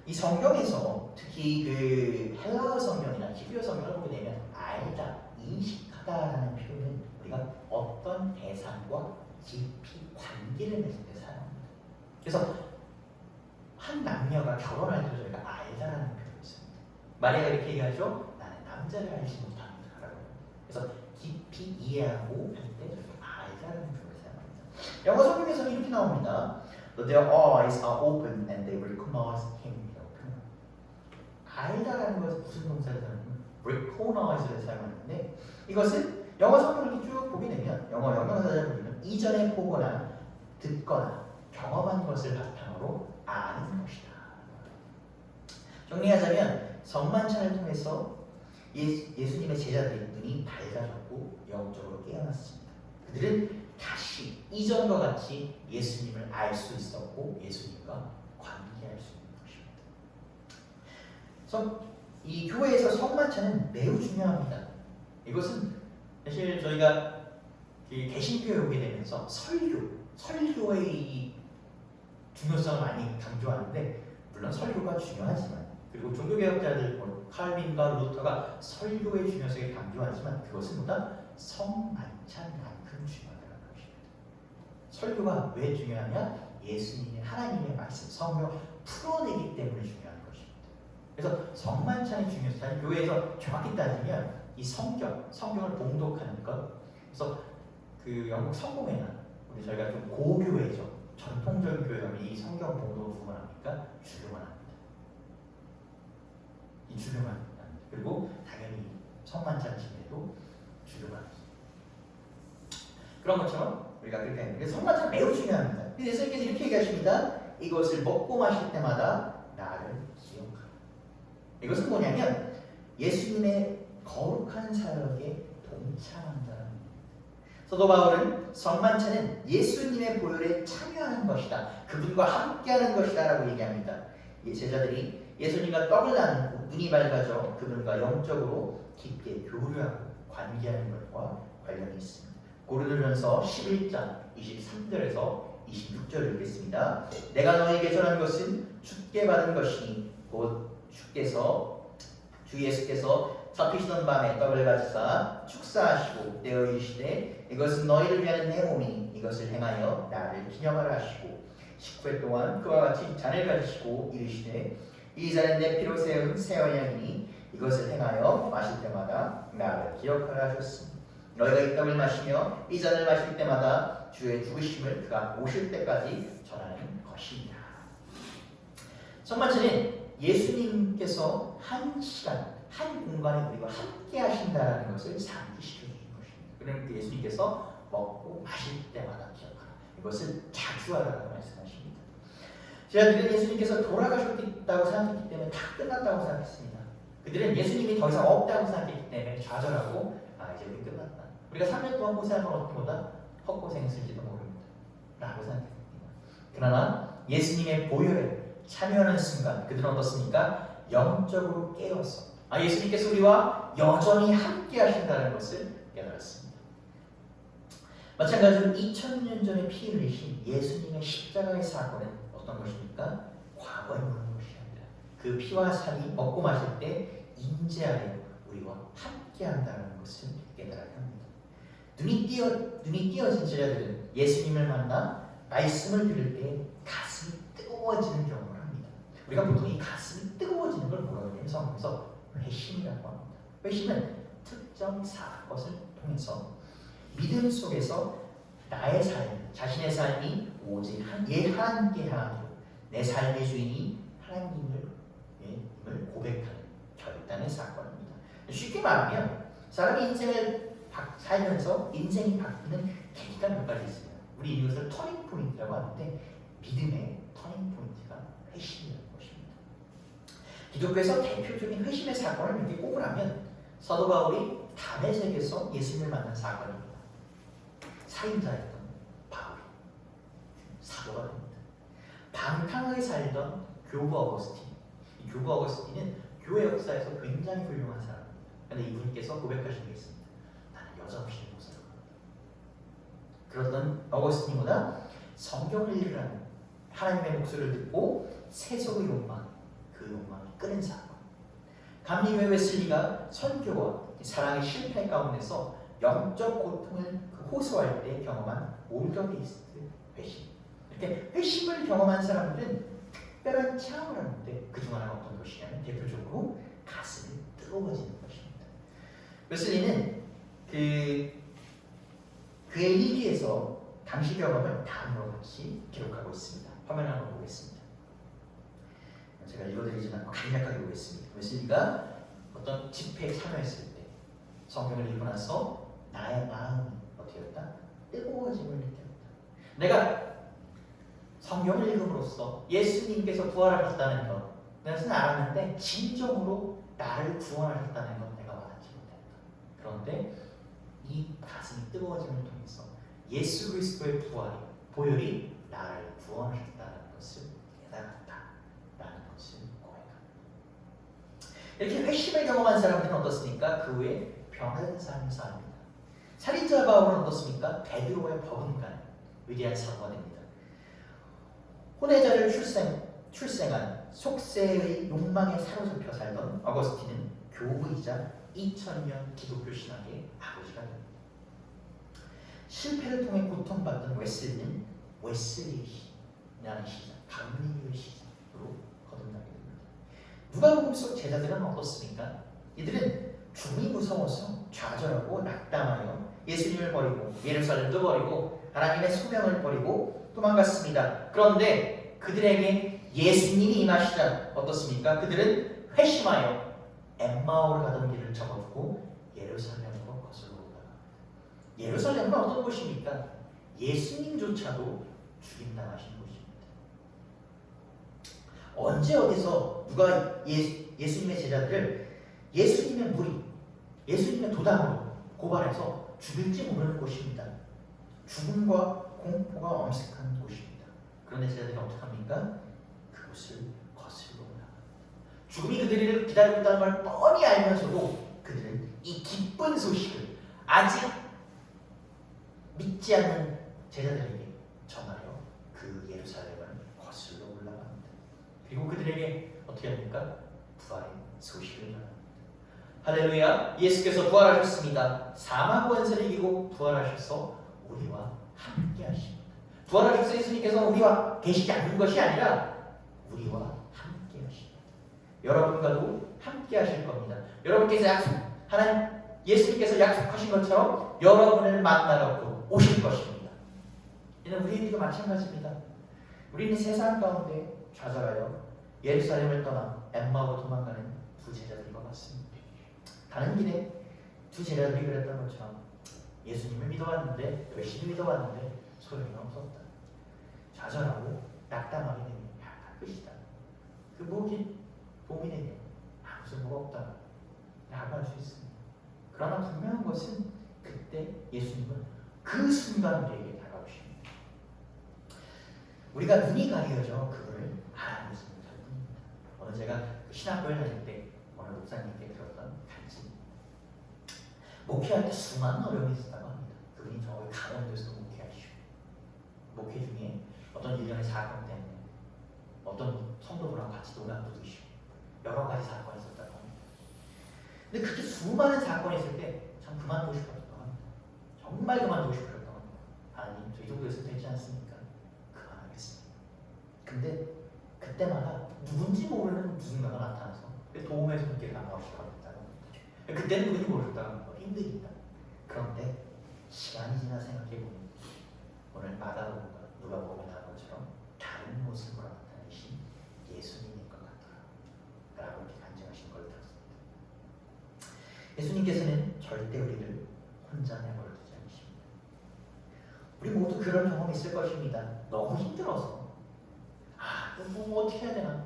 이 성경에서 특히 그 헬라어 성경이나 히브리어 성경을 보게 되면 알다, 인식하다라는 표현은 우리가 어떤 대상과 깊이 관계를 맺을 때 사용합니다. 그래서 한 남녀가 결혼할 때 저희가 알다라는 표현이 있습니다. 마리아가 이렇게 얘기하죠. 나는 남자를 알지 못합니다. 라고. 그래서 깊이 이해하고 할 때 저희가 알다라는 표현을 사용합니다. 영어 성경에서는 이렇게 나옵니다. Their eyes are open and they recognize him. 알다라는 것은 무슨 동사를 사용하냐면 recognize를 사용하는데 이것은 영어 성경을 이렇게 쭉 보게 되면 영어 영명사를 보면 이전에 보거나 듣거나 경험한 것을 바탕으로 아는 것이다. 정리하자면 성만찬을 통해서 예수님의 제자들의 눈이 밝아졌고 영적으로 깨어났습니다. 그들은 다시 이전과 같이 예수님을 알 수 있었고 예수님과 관계할 수 있는 것입니다. 이 교회에서 성만찬은 매우 중요합니다. 이것은 사실 저희가 개신교에 오게 되면서 설교의 이 중요성을 많이 강조하는데 물론 설교가 중요하지만 그리고 종교개혁자들 칼빈과 루터가 설교의 중요성을 강조하지만 그것은 보다 성만찬만큼 중요하다는 것입니다. 설교가 왜 중요하냐? 예수님의 하나님의 말씀, 성경을 풀어내기 때문에 중요한 것입니다. 그래서 성만찬이 중요해요. 사실 교회에서 정확히 따지면 이 성경을 봉독하는 것. 그래서 그 영국 성공회나 우리 저희가 좀 고교회죠. 전통적인 교회가 이 성경 봉독을 누가 합니까? 주교만 합니다. 이 주교만 합니다. 그리고 당연히 성만찬 집에도 주교만 합니다. 그런 것처럼 우리가 그렇게 하는 거예요. 성만찬 매우 중요합니다. 그래서 예수님께서 이렇게 얘기하십니다. 이것을 먹고 마실 때마다 나를 기억하라. 이것은 뭐냐면 예수님의 거룩한 사역에 동참한다는 겁니다. 사도 바울은 성만찬은 예수님의 보혈에 참여하는 것이다. 그분과 함께하는 것이다 라고 얘기합니다. 제자들이 예수님과 떡을 나누고 눈이 밝아져 그분과 영적으로 깊게 교류하고 관계하는 것과 관련이 있습니다. 고린도전서 11장 23절에서 26절을 읽겠습니다. 내가 너에게 전한 것은 주께 받은 것이니 곧 주 예수께서 잡히시던 밤에 떡을 가지사 축사하시고 떼어 이르시되 이것은 너희를 위하는 내 몸이니 이것을 행하여 나를 기념하라 하시고 식후에 또한 그와 같이 잔을 가지시고 이르시되 이 잔은 내 피로 세운 새 언약이니 이것을 행하여 마실 때마다 나를 기억하라 하셨습니다. 너희가 이 떡을 마시며 이 잔을 마실 때마다 주의 죽으심을 그가 오실 때까지 전하는 것이니라. 정말처는 예수님께서 한 시간, 한 공간에 우리와 함께 하신다는 것을 상기시켜 주는 것입니다. 그러니까 예수님께서 먹고 마실 때마다 기억하라. 이것을 자주 하라고 말씀하십니다. 제자들은 예수님께서 돌아가셨다고 생각했기 때문에 다 끝났다고 생각했습니다. 그들은 예수님이 더 이상 없다고 생각했기 때문에 좌절하고 이제 우리 끝났다. 우리가 3년 동안 고생한 건 어떻게보다 헛고생했을지도 모릅니다. 라고 생각했습니다. 그러나 예수님의 보혈에 참여하는 순간 그들은 어떻습니까? 영적으로 깨어서 예수님께서 우리와 여전히 함께 하신다는 것을 깨달았습니다. 마찬가지로 2000년 전에 피 흘리신 예수님의 십자가의 사건은 어떤 것입니까? 과거에 묻는 것이 아니라 그 피와 살이 먹고 마실 때 임재하여 우리와 함께 한다는 것을 깨달아야 합니다. 눈이 띄어진 제자들은 예수님을 만나 말씀을 들을 때 가슴이 뜨거워지는 경험을 합니다. 우리가 보통 이 가슴이 뜨거워지는 걸 뭐라고 하냐면 성경에서 회심이라고 합니다. 회심은 특정 것을 통해서 믿음 속에서 나의 삶, 자신의 삶이 오직 하나님께 향하도록 내 삶의 주인이 하나님을 고백하는 결단의 사건입니다. 쉽게 말하면 사람이 인생을 살면서 인생이 바뀌는 계기가 몇 가지 있습니다. 우리 이것을 터닝 포인트라고 하는데 믿음의 터닝 포인트가 회심이라는 것입니다. 기독교에서 대표적인 회심의 사건을 이렇게 꼽으라면 사도 바울이 다메섹에서 예수님을 만난 사건입니다. 살인자였던 바울이 사도가 됩니다. 방탕하게 살던 교부 어거스틴. 이 교부 어거스틴은 교회 역사에서 굉장히 훌륭한 사람입니다. 그런데 이분께서 고백하신 게 있습니다. 나는 여자없이 못 살아. 그렇던 어거스틴보다 성경을 읽으라는 하나님의 목소리를 듣고 세속의 욕망, 그 욕망이 끄는 사건. 감리교회 웨슬리가 선교와 사랑의 실패 가운데서 영적 고통을 호소할 때 경험한 올더게이스트 회심. 이렇게 회심을 경험한 사람들은 특별한 체험을 하는데 그 중 하나가 어떤 것이냐면 대표적으로 가슴이 뜨거워지는 것입니다. 웨슬리는 그의 일기에서 당시 경험을 다음과 같이 기록하고 있습니다. 화면을 한번 보겠습니다. 제가 읽어드리지는 않고 간략하게 보겠습니다. 웨슬리가 어떤 집회에 참여했을 때 성경을 읽고 나서 나의 마음이 어떻게 했다? 뜨거워짐을 느꼈다. 내가 성경을 읽음으로써 예수님께서 부활하셨다는 것 그것은 알았는데 진정으로 나를 구원하셨다는 것 내가 와닿지 못했다. 그런데 이 가슴이 뜨거워짐을 통해서 예수 그리스도의 보혈이 나를 구원하셨다는 것을 깨달았다라는 것을 고백합니다. 이렇게 회심을 경험한 사람들은 어떻습니까? 그 후에 변화된 삶을 삽니다. 살인자 바울은 어떻습니까? 베드로의 버금가는 위대한 사도가 됩니다. 혼외자를 출생한 속세의 욕망에 사로잡혀 살던 어거스틴은 교부이자 2000년 기독교 신학의 아버지가 됩니다. 실패를 통해 고통받던 웨슬리는 웨슬리라는 시작, 감리교의 시작으로 거듭나게 됩니다. 누가복음 속 제자들은 어떻습니까? 이들은 죽음이 무서워서 좌절하고 낙담하여 예수님을 버리고 예루살렘도 버리고 하나님의 소명을 버리고 도망갔습니다. 그런데 그들에게 예수님이 임하시자 어떻습니까? 그들은 회심하여 엠마오를 가던 길을 접어두고 예루살렘으로 거슬러 올라갑니다. 예루살렘은 어떤 곳입니까? 예수님조차도 죽임당하신 곳입니다. 언제 어디서 누가 예수님의 제자들을 예수님의 무리, 예수님의 도당으로 고발해서 죽일지 모르는 곳입니다. 죽음과 공포가 엄습한 곳입니다. 그런데 제자들이 어떻게 합니까? 그곳을 거슬러 올라갑니다. 죽음이 그들을 기다리고 있다는 걸 뻔히 알면서도 그들은 이 기쁜 소식을 아직 믿지 않는 제자들에게 전하려 그 예루살렘을 거슬러 올라갑니다. 그리고 그들에게 어떻게 합니까? 부활의 소식을 전합니다. 할렐루야! 예수께서 부활하셨습니다. 사망 권세를 이기고 부활하셔서 우리와 함께 하십니다. 부활하셔서 예수님께서 우리와 계시지 않는 것이 아니라 우리와 함께 하십니다. 여러분과도 함께 하실 겁니다. 여러분께서 하나님 예수님께서 약속하신 것처럼 여러분을 만나러 또 오실 것입니다. 이는 우리에게도 마찬가지입니다. 우리는 세상 가운데 좌절하여 예루살렘을 떠나 엠마오로 도망가는 두 제자들과 같습니다. 가는 길에 두 제자들이 그랬던 것처럼 예수님을 믿어왔는데, 열심히 믿어왔는데 소용이 없었다. 좌절하고 낙담하게 되면 끝이다. 그 목이 도움이 되면 아무 쓸모가 없다 라고 할 수 있습니다. 그러나 분명한 것은 그때 예수님은 그 순간 우리에게 다가오십니다. 우리가 눈이 가려져 그거를 알아보지 못할 뿐입니다. 오늘 제가 신학교에 다닐 때 어느 목사님께 들었던 간증, 목회할 때 수많은 어려움이 있었다고 합니다. 그분이 저희 강원도에서 목회하시고, 목회 중에 어떤 일련의 사건 때문에 어떤 성도들하고 같이 노래도 드시고 여러 가지 사건이 있었다고 합니다. 근데 그렇게 수많은 사건이 있을 때 참 그만두고 싶었다고 합니다. 정말 그만두고 싶었다고 합니다. 하나님, 저 이 정도 있어도 되지 않습니까? 그만하겠습니다. 근데 그때마다 누군지 모르는 누군가가 나타나서 도움의 손길을 나오시라고 했다고 합니다. 그때는 누군지 모르셨다고 합니다. 힘들겠다. 그런데 시간이 지나 생각해보면 오늘 마가복음과 누가복음에 나온 것처럼 다른 모습으로 나타내신 예수님인 것 같더라 라고 이렇게 간증하신 걸 들었습니다. 예수님께서는 절대 우리를 혼자 내버려 두지 않으십니다. 우리 모두 그런 경험이 있을 것입니다. 너무 힘들어서 뭐 어떻게 해야 되나,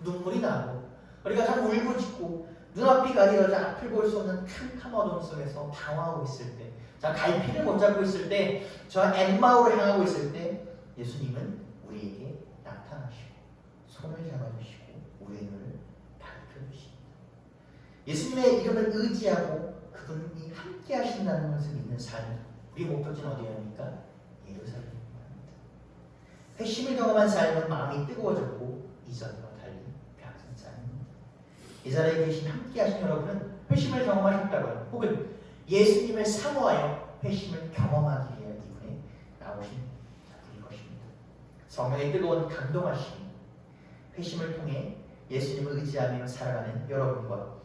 눈물이 나고 우리가 참 울부짖고 눈앞이 가려져 앞을 볼 수 없는 캄캄한 어둠 속에서 방황하고 있을 때, 자 갈피를 못 잡고 있을 때, 저 엠마오를 향하고 있을 때 예수님은 우리에게 나타나시고 손을 잡아주시고 우리의 눈을 밝혀주십니다. 예수님의 이름을 의지하고 그분이 함께 하신다는 것을 믿는 삶, 우리 목적지는 어디입니까? 예루살렘입니다. 회심을 경험한 삶은 마음이 뜨거워졌고 이전과 달리 평생 삶입니다. 이 자리에 계신 함께 하신 여러분은 회심을 경험하셨다거나 혹은 예수님을 사모하여 회심을 경험하기 위해 이분에 나오신 분인 것입니다. 성령의 뜨거운 감동하심, 회심을 통해 예수님을 의지하며 살아가는 여러분과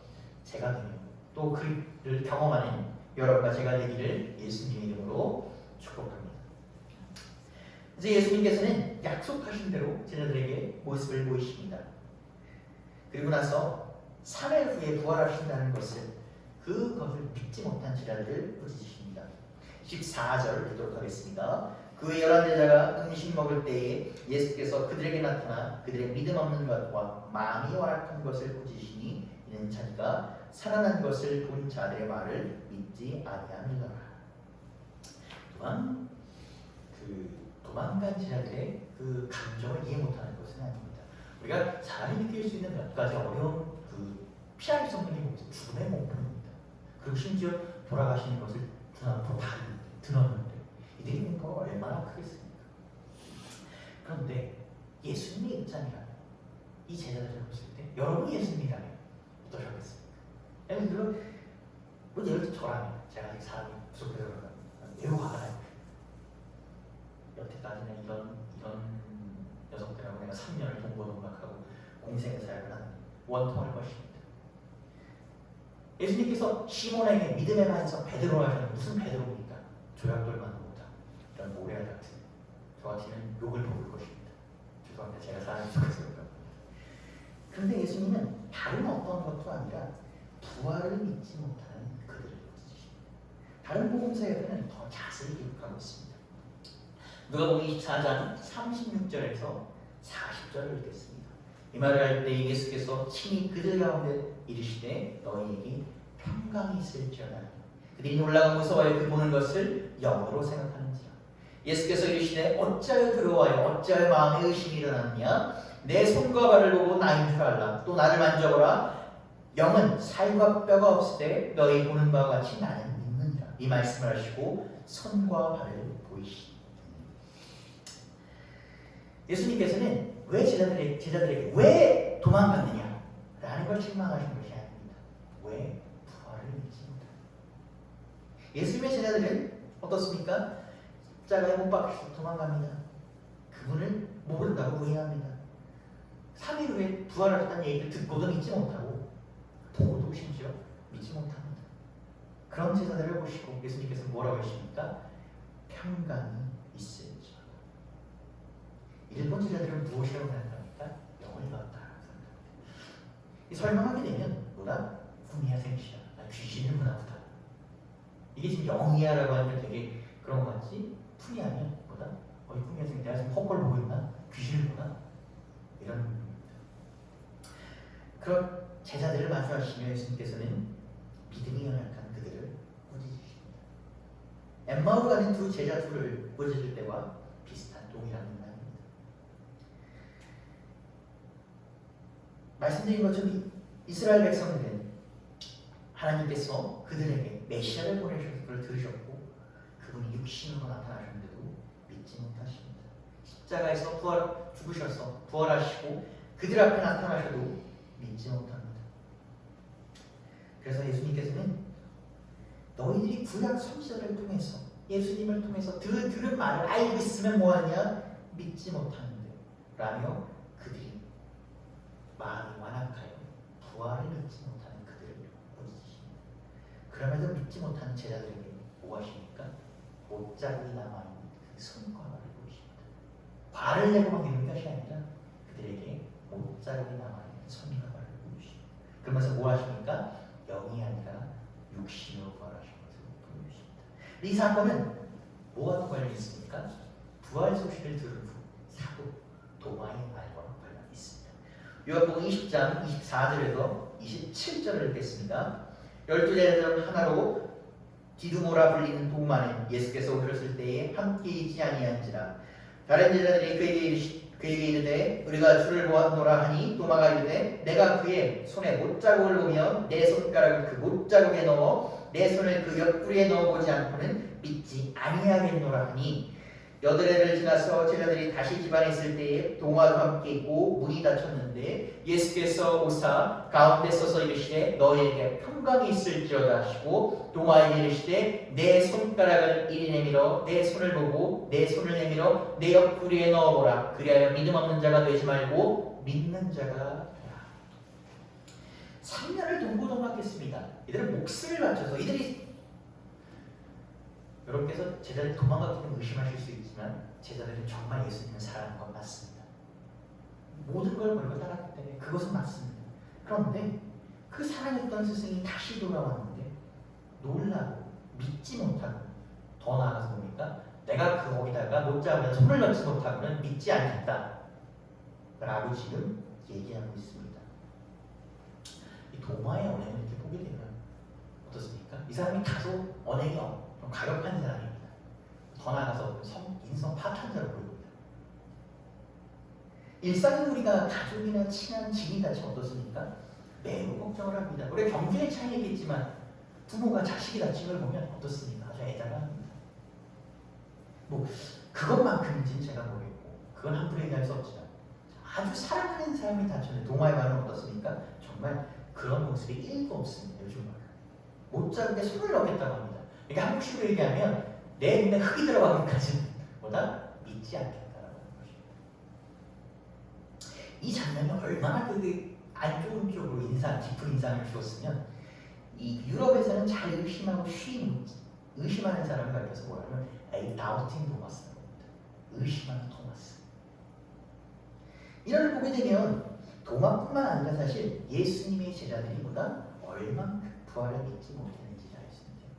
제가 되며 또 그를 경험하는 여러분과 제가 되기를 예수님의 이름으로 축복합니다. 이제 예수님께서는 약속하신 대로 제자들에게 모습을 보이십니다. 그리고 나서 3일 후에 부활하신다는 그것을 믿지 못한 제자들을 꾸짖으십니다. 14절 읽도록 하겠습니다. 그 후에 11제자가 음식 먹을 때에 예수께서 그들에게 나타나 그들의 믿음 없는 것과 마음이 완악한 것을 꾸짖으시니 이는 자기가 살아난 것을 본 자들의 말을 믿지 아니함이더라. 또한 도망간 제자들의 그 감정을 이해 못하는 것은 아닙니다. 우리가 사람이 느낄 수 있는 몇 가지 어려운 피할 수 없는 게 뭐죠? 죽음의 공포입니다. 그리고 심지어 돌아가시는 것을 눈앞으로 다 드러는데 이들이 공포가 얼마나 크겠습니까? 그런데 예수님의 입장이라면, 이 제자들을 보실 때 여러분이 예수님이라면 어떠셨겠습니까? 예를 들어 저라면, 제가 아직 사람이 부족해서 그런가 매우 화가 나요. 여태까지는 이런 녀석들하고 내가 3년을 동고동락하고 공생의 사역을 하는 원통할 것입니다. 예수님께서 시몬에게 믿음의 반석 베드로라 하셨는데 무슨 베드로입니까? 조약돌만 못하고 이런 모래알 같은 저 같으면 욕을 먹을 것입니다. 죄송합니다. 제가 사람이 죽어서 그런가. 그런데 예수님은 다른 어떤 것도 아니라 부활을 믿지 못하는 그들을 꾸짖으십니다. 다른 복음서에는 더 자세히 기록하고 있습니다. 누가복음 24장 36절에서 40절을 읽겠습니다. 이 말을 할 때 예수께서 친히 그들 가운데 이르시되 너희에게 평강이 있을지어다. 그들이 놀라고 무서워하여 그 보는 것을 영으로 생각하는지라. 예수께서 이르시되 어찌하여 두려워하여 어찌하여 마음에 의심이 일어났느냐. 내 손과 발을 보고 나인 줄 알라. 또 나를 만져보라. 영은 살과 뼈가 없을 때 너희 보는 바와 같이 나는 믿느니라. 이 말씀을 하시고 손과 발을 보이시니. 예수님께서는 왜 제자들에게 왜 도망갔느냐 라는 걸 책망하신 것이 아닙니다. 왜 부활을 믿지 못하느냐. 예수님의 제자들은 어떻습니까? 십자가에 못 박히셔서 도망갑니다. 그분을 모른다고 부인합니다. 3일 후에 부활하셨다는 얘기를 듣고도 믿지 못하고 보고도 심지어 믿지 못합니다. 그런 제자들을 보시고 예수님께서 뭐라고 하십니까? 평강이 있을지어다. 일본 제자들은 무엇이라고 생각합니까? 영을 얻었다 생각합니다. 이 설명하게 되면 뭐다? 후미야 생시다. 귀신을 문화보다. 이게 지금 영이야라고 하면 되게 그런 거 같지? 풀이하면 뭐다? 후미야 생 내가 지금 헛걸 보고 있나? 귀신을 보나? 이런 의미입니다. 그런 제자들을 마주하시며 예수님께서는 믿음이 연약한 그들을 꾸짖으십니다. 엠마오로 가는 두 제자 둘을 꾸짖을 때와 비슷한 동일한 문장입니다. 말씀드린 것처럼 이스라엘 백성들은 하나님께서 그들에게 메시아를 보내셔서 그걸 들으셨고 그분이 육신으로 나타나셨는데도 믿지 못하십니다. 십자가에서 죽으셔서 부활하시고 그들 앞에 나타나셔도 믿지 못합니다. 그래서 예수님께서는 너희들이 구약 선지자를 통해서 예수님을 통해서 들은 말을 알고 있으면 뭐하냐? 믿지 못하는데 라며 그들이 마음이 완악하여 부활을 믿지 못하는 그들을 꾸짖으십니다. 그럼에도 믿지 못하는 제자들에게 뭐 하십니까? 못자국이 남아있는 그 손과 발을 보이십니다. 발을 내고 맡기는 것이 아니라 그들에게 못자국이 남아있는 손과 발을 보이십니다. 그러면서 뭐 하십니까? 영이 아니라 육신으로 부활하신 것을 보여주십니다. 이 사건은 뭐와 관련이 있습니까? 부활 소식을 들은 후 사도 도마의 말과 관련이 있습니다. 요한복음 20장 24절에서 27절을 읽겠습니다. 12제자들 하나로 디두모라 불리는 도마는 예수께서 오셨을 때에 함께 있지 아니한지라. 다른 제자들이 그에게 이르되 우리가 주를 보았노라 하니 도마가 이르되 내가 그의 손에 못자국을 보며 내 손가락을 그 못자국에 넣어 내 손을 그 옆구리에 넣어보지 않고는 믿지 아니하겠노라 하니. 여드레를 지나서 제자들이 다시 집안에 있을 때에 도마도 함께 있고 문이 닫혔는데 예수께서 오사 가운데 서서 이르시되 너희에게 평강이 있을지어다 하시고 도마에게 이르시되 내 손가락을 이리 내밀어 내 손을 보고 내 손을 내밀어 내 옆구리에 넣어보라. 그리하여 믿음 없는 자가 되지 말고 믿는 자가 되라. 3년을 동고동락했습니다. 이들은 목숨을 바쳐서 여러분께서 제자들이 도망갔기 때문에 의심하실 수 있지만 제자들은 정말 예수님을 사랑한 건 맞습니다. 모든 걸 걸고 따랐기 때문에 그것은 맞습니다. 그런데 그 사랑했던 스승이 다시 돌아왔는데 놀라고 믿지 못하고 더 나아가서 뭡니까? 내가 거기다가 못자국에 손을 넣지 못하고는 믿지 않겠다 라고 지금 얘기하고 있습니다. 이 도마의 언행을 이렇게 보게 되면 어떻습니까? 이 사람이 다소 언행이 좀 가격한 사람입니다. 더 나아가서 인성 파탄자로 보입니다. 일상의 우리가 가족이나 친한 지인이 다치면 어떻습니까? 매우 걱정을 합니다. 우리 경제의 차이는 있겠지만 부모가 자식이 다친 걸 보면 어떻습니까? 아주 애달합니다. 그것만큼인지는 제가 모르겠고 그건 함부로 얘기할 수 없지만 아주 사랑하는 사람이 다쳤는데 도마의 말은 어떻습니까? 정말 그런 모습이 1도 없습니다. 요즘 말은 못자국에 손을 넣겠다고 합니다. 그러니까 한국식으로 얘기하면 내 눈에 흙이 들어가기까지는 보다 믿지 않겠다라고 하는 것입니다. 이 장면이 얼마나 안 좋은 쪽으로 깊은 인상을 주었으면 이 유럽에서는 잘 의심하고 의심하는 사람을 가르쳐서 뭐라면 doubting 토마스라고 합니다. 의심하는 토마스. 이를 보게 되면 도마뿐만 아니라 사실 예수님의 제자들이 보다 얼만큼 부활을 믿지 못했는지 알 수 있는데요.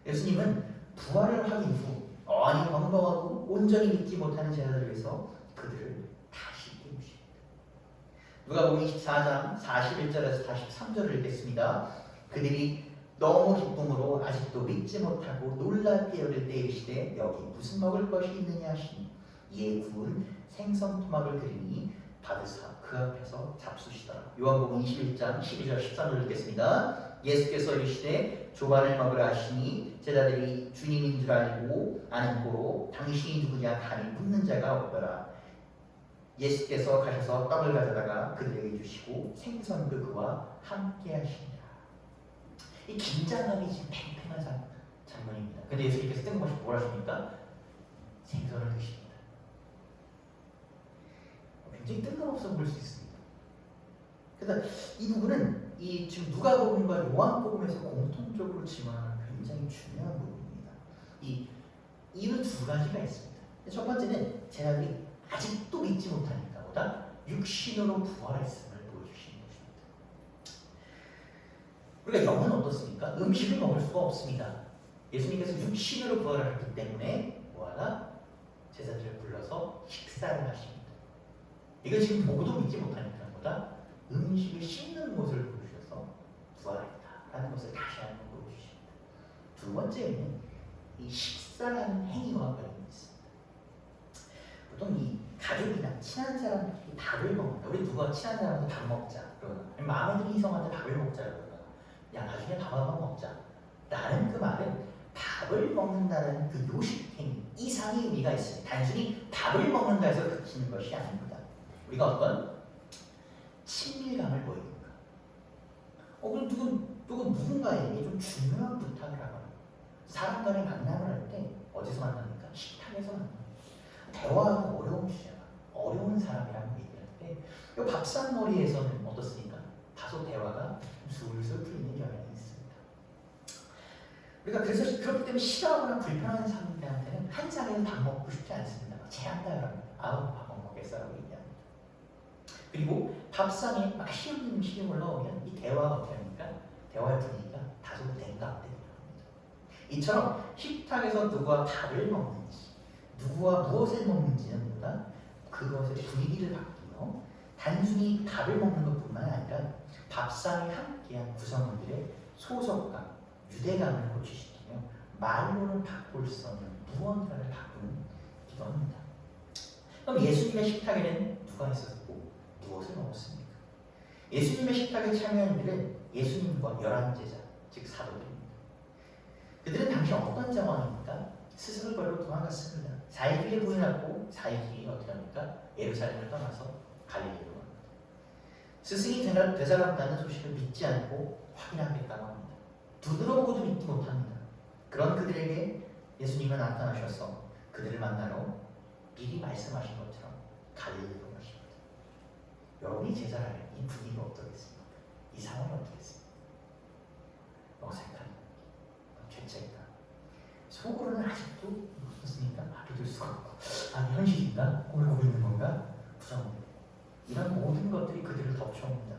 예수님은 부활을 하기 후 어안이 건강하고 온전히 믿지 못하는 제자들을 위해서 그들을 다시 깨우십니다. 누가복음 24장 41절에서 43절을 읽겠습니다. 그들이 너무 기쁨으로 아직도 믿지 못하고 놀랍게 여길 때 이르시되 여기 무슨 먹을 것이 있느냐 하시니 이에 구운 생선 토막을 드리니 받으사 그 앞에서 잡수시더라. 요한복음 21장 12절 13절 읽겠습니다. 예수께서 이르시되 조반을 먹으라 하시니 제자들이 주님인 줄 알고 아는 고로 당신이 누구냐 감히 묻는 자가 없더라. 예수께서 가셔서 떡을 가져다가 그들에게 주시고 생선도 그와 함께 하시니라. 이 긴장감이 지금 팽팽한 장면입니다. 근데 예수님께서 뜬금없이 뭘 하십니까? 생선을 드십니다. 굉장히 뜬금없어 보일 수 있습니다. 그래서 이 부분은 이 지금 누가복음과 요한복음에서 공통적으로 지원하는 굉장히 중요한 부분입니다. 이 이유 두 가지가 있습니다. 첫 번째는 제자들이 아직도 믿지 못하니까 보다 육신으로 부활했음을 보여주시는 것입니다. 우리가 영은 어떻습니까? 음식을 먹을 수가 없습니다. 예수님께서 육신으로 부활하셨기 때문에 뭐하나? 제자들을 불러서 식사를 하십니다. 이거 지금 보고도 믿지 못하니까 보다 음식을 씹는 모습을 보여주셔서 부활했다라는 것을 다시 한번 보여주십니다. 두 번째는 이 식사라는 행위와 관련이 있습니다. 보통 이 가족이나 친한 사람들이 밥을 먹는다. 우리 누가 친한 사람한테 밥 먹자 그러거나 마음에 드는 이성한테 밥을 먹자 그러거나 야 나중에 밥 한번 먹자 라는 그 말은 밥을 먹는다는 그 요식 행위 이상의 의미가 있습니다. 단순히 밥을 먹는다 해서 그치는 것이 아닙니다. 우리가 어떤 친밀감을 보입니까? 그럼 누군가에게 좀 중요한 부탁을 하거나 사람 간의 만남을 할 때 어디서 만납니까? 식탁에서 만납니다. 대화하고 어려운 주제가 어려운 사람이랑 얘기할 때 이 밥상머리에서는 어떻습니까? 다소 대화가 술술 풀리는 경향이 있습니다. 우리가 그래서 그렇기 때문에 싫어하거나 불편한 사람들한테는 한 자리에서 밥 먹고 싶지 않습니다. 제한다 그럽니다. 아우 밥 못 먹겠어라고 얘기합니다. 그리고 밥상에 맛이 없는 음식이 올라오면 이 대화가 어떻게 합니까? 대화의 분위기가 다소 냉각되게 합니다. 이처럼 식탁에서 누가 밥을 먹는지 누구와 무엇을 먹는지는 보다 그것의 분위기를 바꾸며 단순히 밥을 먹는 것뿐만 아니라 밥상에 함께한 구성원들의 소속감, 유대감을 고취시키며 말로는 바꿀 수 없는 무언가를 바꾸는 기도입니다. 그럼 예수님의 식탁에는 누가 있었고 무엇을 먹었습니까? 예수님의 식탁에 참여한 이들은 예수님과 11제자, 즉 사도들입니다. 그들은 당시 어떤 상황입니까? 스승을 걸고 도망갔습니다. 4일 뒤에 부인하고 4일 뒤에 어떻게 합니까? 예루살렘을 떠나서 갈릴리로 갑니다. 스승이 되살았다는 소식을 믿지 않고 확인하겠다고 합니다. 두드러보고도 믿지 못합니다. 그런 그들에게 예수님은 나타나셔서 그들을 만나러 미리 말씀하신 것처럼 갈릴리로 가십니다. 여러분이 제자라면 이 분위기가 어떻겠습니까? 이 상황이 어떻겠습니까? 어색한 죄책감 속으로는 아직도 무엇입니까? 믿을 수가 없고 현실인가? 꿈을 꾸고 있는 건가? 부정입니다. 이런 모든 것들이 그들을 덮쳐옵니다.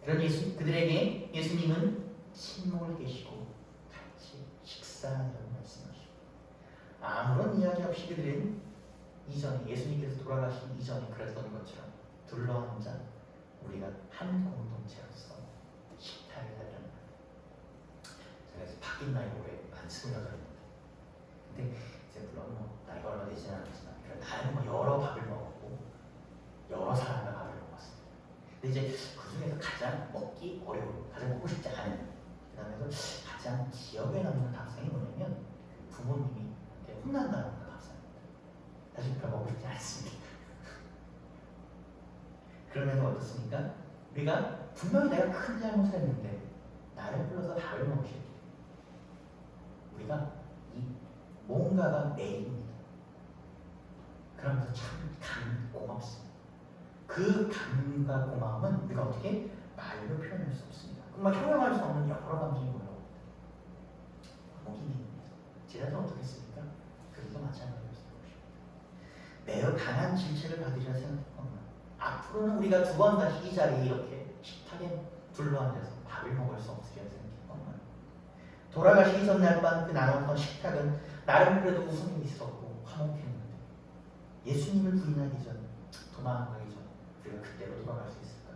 그들에게 예수님은 침묵을 깨시고 같이 식사하라고 말씀하시고 아무런 이야기 없이 그들은 이전에 예수님께서 돌아가신 이전에 그랬던 것처럼 둘러앉아 우리가 한 공동체로서 식탁에 달려는 제가 바뀐 나이 올해 만 28입니다. 근데 이제 물론 나이가 얼마 되지는 않았지만 나는 여러 밥을 먹었고 여러 사람과 밥을 먹었습니다. 근데 이제 그 중에서 가장 먹기 어려운, 가장 먹고 싶지 않은 그다음에서 가장 기억에 남는 밥상이 뭐냐면 부모님이 혼난다는 밥상입니다. 사실 별로 먹고 싶지 않습니다. 그러면서 어떻습니까? 우리가 분명히 내가 큰 잘못을 했는데 나를 불러서 밥을 먹으실 때 우리가 이 뭔가가 매입니다. 그러면서 참 고맙습니다. 그 감과 고마움은 우리가 어떻게 말로 표현할 수 없습니다. 정말 형용할 수 없는 여러 감정이 올라옵니다. 목인입니다. 제자는 어떻겠습니까? 그들도 마찬가지였을 것입니다. 매우 강한 질책을 받으리라 생각했거나 앞으로는 우리가 두 번 다시 이 자리에 이렇게 식탁에 둘러앉아서 밥을 먹을 수 없으리라 생각했거나 돌아가시기 전날 밤 그 나눴던 식탁은 나름 그래도 웃음이 있었고 화목했는데 예수님을 부인하기 전, 도망가기 전 우리가 그때로 돌아갈 수 있을까?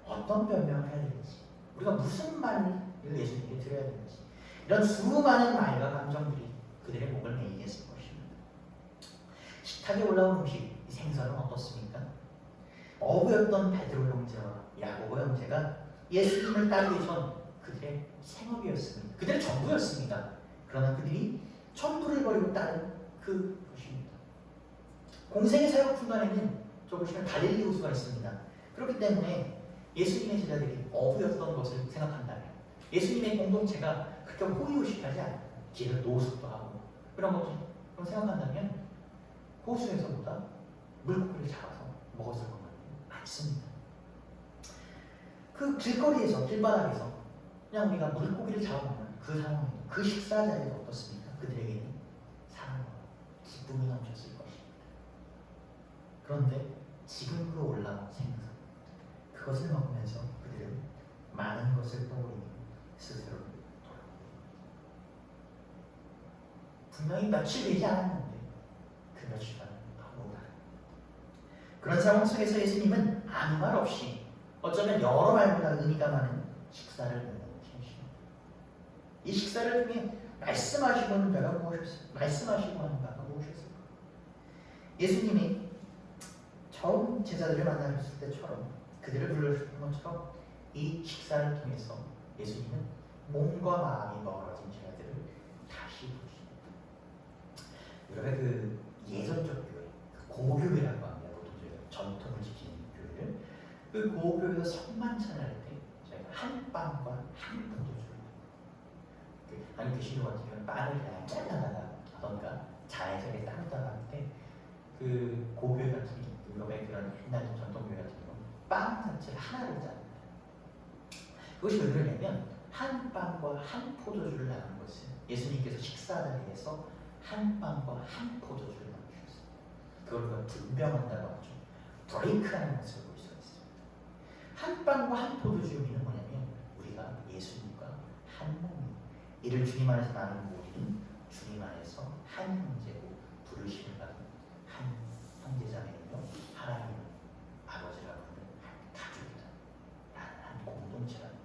어떤 변명을 해야 되는지 우리가 무슨 말을 예수님께 드려야 되는지 이런 수많은 말과 감정들이 그들의 목을 메이게 했을 것입니다. 식탁에 올라온 음식, 이 생선은 어떻습니까? 어부였던 베드로 형제와 야고보 형제가 예수님을 따르기 전 그들의 생업이었습니다. 그들의 전부였습니다. 그러나 그들이 전부를 버리고 따른 그것입니다. 공생의 사역 중간에는 조금씩은 갈릴리 호수가 있습니다. 그렇기 때문에 예수님의 제자들이 어부였던 것을 생각한다면 예수님의 공동체가 그렇게 호의호식하지 않고 길을 노숙도 하고 그런 것을 생각한다면 호수에서보다 물고기를 잡아서 먹었을 것만 많습니다. 그 길거리에서 길바닥에서 그냥 우리가 물고기를 잡아먹는 그 상황에도 그 식사 자리에도 어떻습니까? 그들에게는 사랑과 기쁨이 넘쳤을 것입니다. 그런데 지금 그 올라온 생선 그것을 먹으면서 그들은 많은 것을 떠올리며 스스로를 돌아봅니다. 분명히 며칠 되지 않았는데 그 며칠간은 너무 다릅니다. 그런 상황 속에서 예수님은 아무 말 없이 어쩌면 여러 말보다 의미가 많은 식사를 공동체하십니다. 이 식사를 통해 말씀하시고 하는 바가 무엇이었을까? 말씀하시고 하는 바가 무엇이었을까? 예수님이 처음 제자들을 만나셨을 때처럼 그들을 불러주셨던 것처럼 이 식사를 통해서 예수님은 몸과 마음이 멀어진 제자들을 다시 부르십니다. 여러분 그 예전적 교회, 그 고교회라고 합니다. 보통 저희가 전통을 지키는 교회를 그 고교회에서 성만찬을 할 때 저희가 한 빵과 한 포도주를 아니 그 신도 같은 경우는 빵을 그냥 잘라다가 자연스럽게 따르다가 할 때 그 고교회 같은 유럽의 그런 옛날 전통교회 같은 경우는 빵 자체를 하나를 짭니다. 그것이 왜 그러냐면 한 빵과 한 포도주를 나눈 것은 예수님께서 식사 자리에서 한 빵과 한 포도주를 나누셨습니다. 그걸 우리가 분병한다고 하죠. 브레이크하는 것을 볼 수가 있습니다. 한 빵과 한 포도주의 의미는 뭐냐면 우리가 예수님과 한 몸이 이를 주님 안에서 나누는 우리는 주님 안에서 한 형제고 부르심을 받은 한 형제자매이며 하나님 아버지가 부르는 한 가족이다 라는 한 공동체라는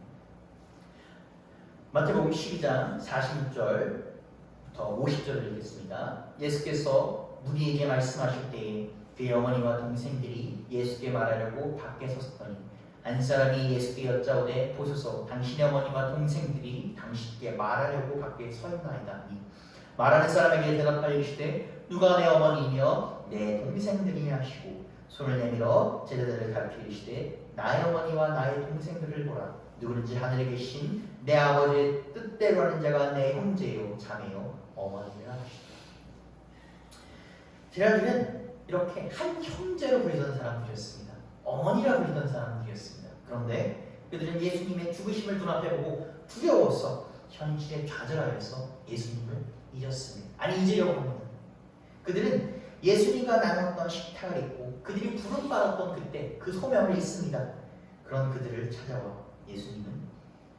마태복음 12장 46절부터 50절을 읽겠습니다. 예수께서 무리에게 말씀하실 때에 그의 어머니와 동생들이 예수께 말하려고 밖에 섰더니 한 사람이 예수께 여짜오되 보소서 당신의 어머니와 동생들이 당신께 말하려고 밖에 서 있나이다. 말하는 사람에게 대답하여 이르시되 누가 내 어머니이며 내 동생들이냐 하시고 손을 내밀어 제자들을 가르쳐 이르시되 나의 어머니와 나의 동생들을 보라. 누구든지 하늘에 계신 내 아버지의 뜻대로 하는 자가 내 형제요 자매요 어머니라 하시더라. 제자들은 이렇게 한 형제로 부르던 사람들이었습니다. 어머니라 부르던 사람들이었습니다. 그런데 그들은 예수님의 죽으심을 눈앞에 보고 두려워서 현실에 좌절하여서 예수님을 잊었습니다. 아니 잊으려고 합니다. 그들은 예수님과 나눴던 식탁을 잊고 그들이 부름받았던 그때 그 소명을 잊습니다. 그런 그들을 찾아와 예수님은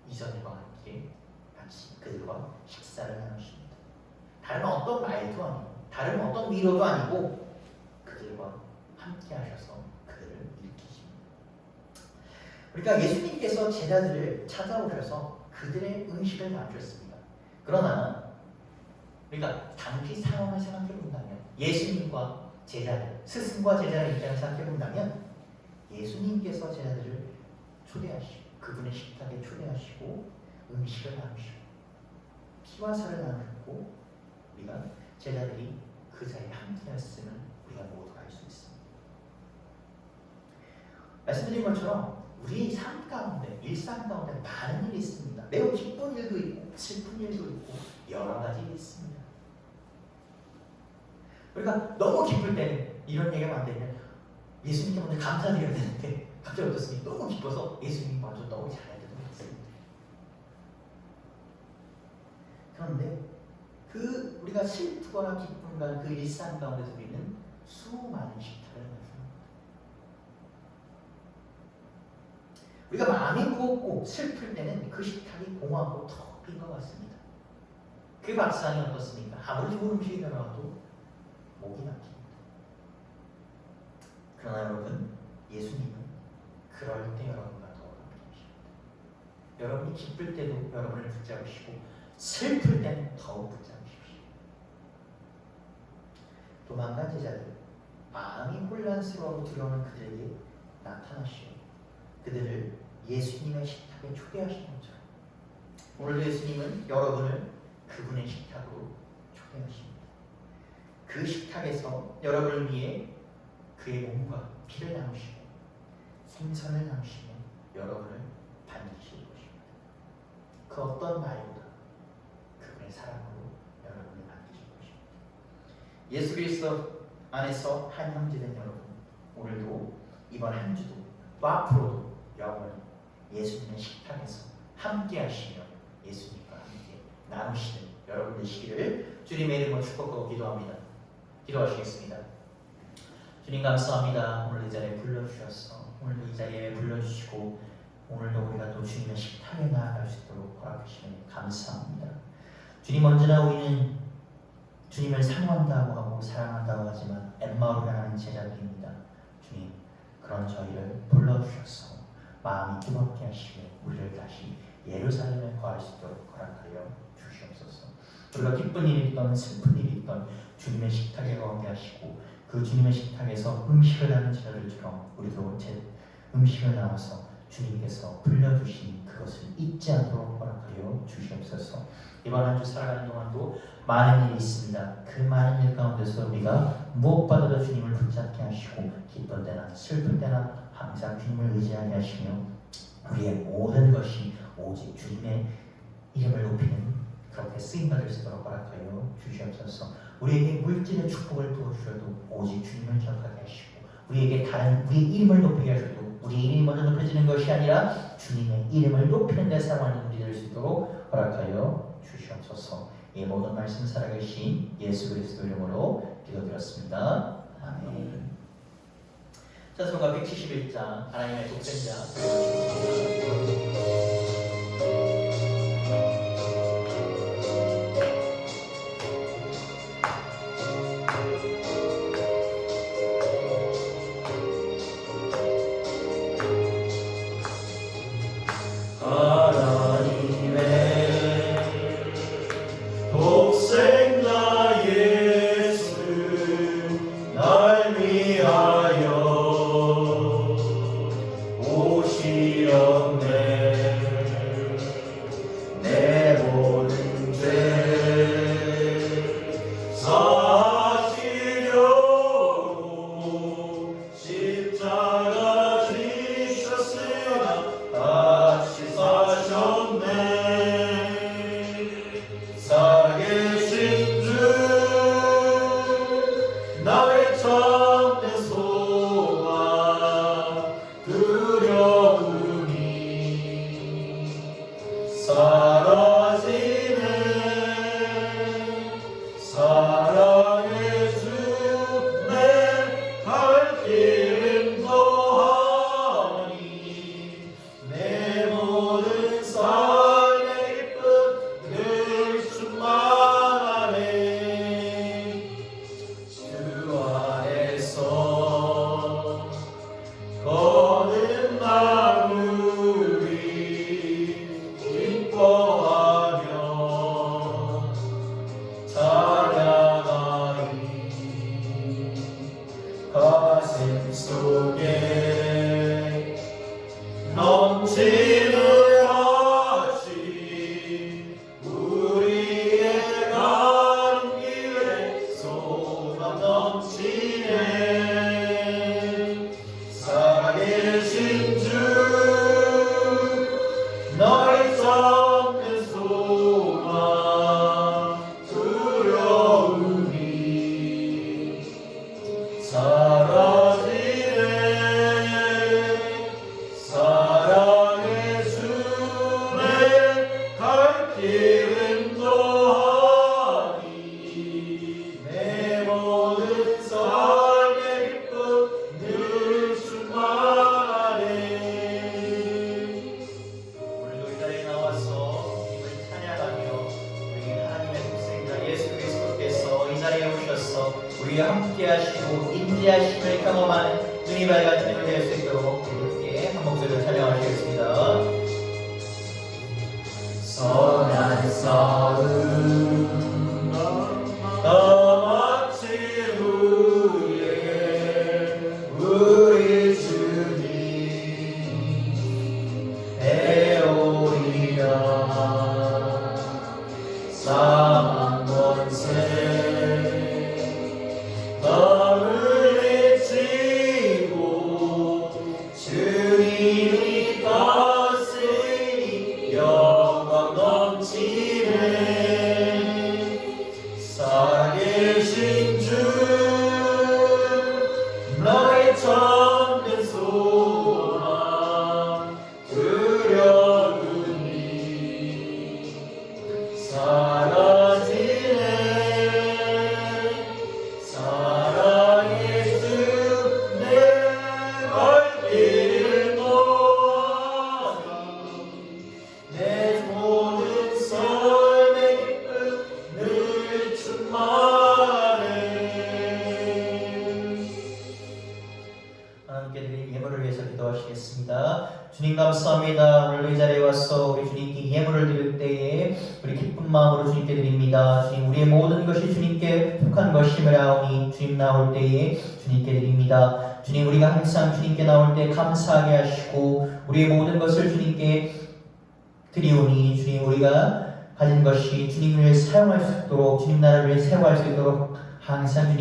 이전과 함께 같이 그들과 식사를 나누십니다. 다른 어떤 말도 아니고 다른 어떤 위로도 아니고 그들과 함께 하셔서 그들을 일으키십니다. 그러니까 예수님께서 제자들을 찾아오셔서 그들의 음식을 나누셨습니다. 그러나 우리가 당시 상황을 생각해 본다면 예수님과 제자들, 스승과 제자의 입장을 생각해 본다면 예수님께서 제자들을 초대하시고 그분의 식탁에 초대하시고 음식을 나누시고 피와 살을 나누셨고 우리가 제자들이 그 자리에 함께했음을 우리가 모두 알 수 있습니다. 말씀드린 것처럼 우리의 삶 가운데, 일상 가운데 많은 일이 있습니다. 매우 기쁜 일도 있고 슬픈 일도 있고 여러 가지 일이 있습니다. 우리가 너무 기쁠 때는 이런 얘기가 안 되면 예수님께 먼저 감사드려야 되는데 갑자기 어떻습니까? 너무 기뻐서 예수님이 먼저 너무 잘해야 되는 것 같습니다. 그런데 그 우리가 슬프거나 기쁨과 그 일상 가운데서 우리는 수많은 식탁을 나눕니다. 우리가 마음이 무겁고 슬플 때는 그 식탁이 공허하고 텅 빈 것 같습니다. 그 밥상이 어떻습니까? 아무리 좋은 음식이 들어가도 목이 막힙니다. 그러나 여러분, 예수님은 그럴 때 여러분과 더욱 함께 하십니다. 여러분이 기쁠 때도 여러분을 붙잡으시고 슬플 때는 더욱 붙잡으십시오. 도망간 제자들, 마음이 혼란스러워하고 두려워하는 그들에게 나타나시오. 그들을 예수님의 식탁에 초대하시는 것처럼 오늘도 예수님은 여러분을 그분의 식탁으로 초대하십니다. 그 식탁에서 여러분을 위해 그의 몸과 피를 나누시고 생선을 나누시며 여러분을 반기실 것입니다. 그 어떤 말보다 그분의 사랑으로 여러분을 반기실 것입니다. 예수 그리스도 안에서 한 형제된 여러분, 오늘도 이번 한 주도 또 앞으로도 영원히 예수님의 식탁에서 함께 하시며 예수님과 함께 나누시는 여러분 되시기를 주님의 이름으로 축복하고 기도합니다. 기도하시겠습니다. 주님 감사합니다. 오늘 이 자리에 불러주셔서 오늘도 이 자리에 불러주시고 오늘도 우리가 또 주님의 식탁에 나아갈 수 있도록 허락하시니 감사합니다. 주님, 언제나 우리는 주님을 사모한다고 하고 사랑한다고 하지만 엠마오를 하는 제자들입니다. 주님, 그런 저희를 불러주셔서 마음이 뜨겁게 하시고 우리를 다시 예루살렘에 거할 수 있도록 허락하여 주시옵소서. 우리가 기쁜 일이 있던 슬픈 일이 있던 주님의 식탁에 거하게 하시고 그 주님의 식탁에서 음식을 하는 제자들처럼 우리도 음식을 나눠서 주님께서 불려주신 그것을 잊지 않도록 허락하여 주시옵소서. 이번 한 주 살아가는 동안도 많은 일이 있습니다. 그 많은 일 가운데서 우리가 무엇보다도 주님을 붙잡게 하시고 기쁜 때나 슬픈 때나 항상 주님을 의지하게 하시며 우리의 모든 것이 오직 주님의 이름을 높이는 그렇게 쓰임받을 수 있도록 허락하여 주시옵소서. 우리에게 물질의 축복을 부어주셔도 오직 주님을 기억하게 하시고 우리에게 다른 우리 이름을 높이게 하셔도 우리 이름이 먼저 높여지는 것이 아니라 주님의 이름을 높이는 데 사용하는 우리 될 수 있도록 허락하여 주시옵소서. 이 모든 말씀 살아계신 예수 그리스도 이름으로 기도드렸습니다. 아멘. 찬송가 171장 하나님의 독생자 우리와 함께 하시고 인지하심을 경험하는 눈이 밝은 주님을 될 수 있도록 함께 한 목소리로 찬양하시겠습니다. 선한 싸움 다 마친 후에 우리 주님 배우리라. 주님께 드린 예물을 위해서 기도하시겠습니다. 주님 감사합니다. 오늘도 이 자리에 와서 우리 주님께 예물을 드릴 때에 우리 기쁜 마음으로 주님께 드립니다. 주님 우리의 모든 것이 주님께 속한 것임을 아오니 주님 나올 때에 주님께 드립니다. 주님 우리가 항상 주님께 나올 때 감사하게 하시고 우리의 모든 것을 주님께 드리오니 주님 우리가 가진 것이 주님을 위해 사용할 수 있도록 주님 나라를 위해 사용할 수 있도록 항상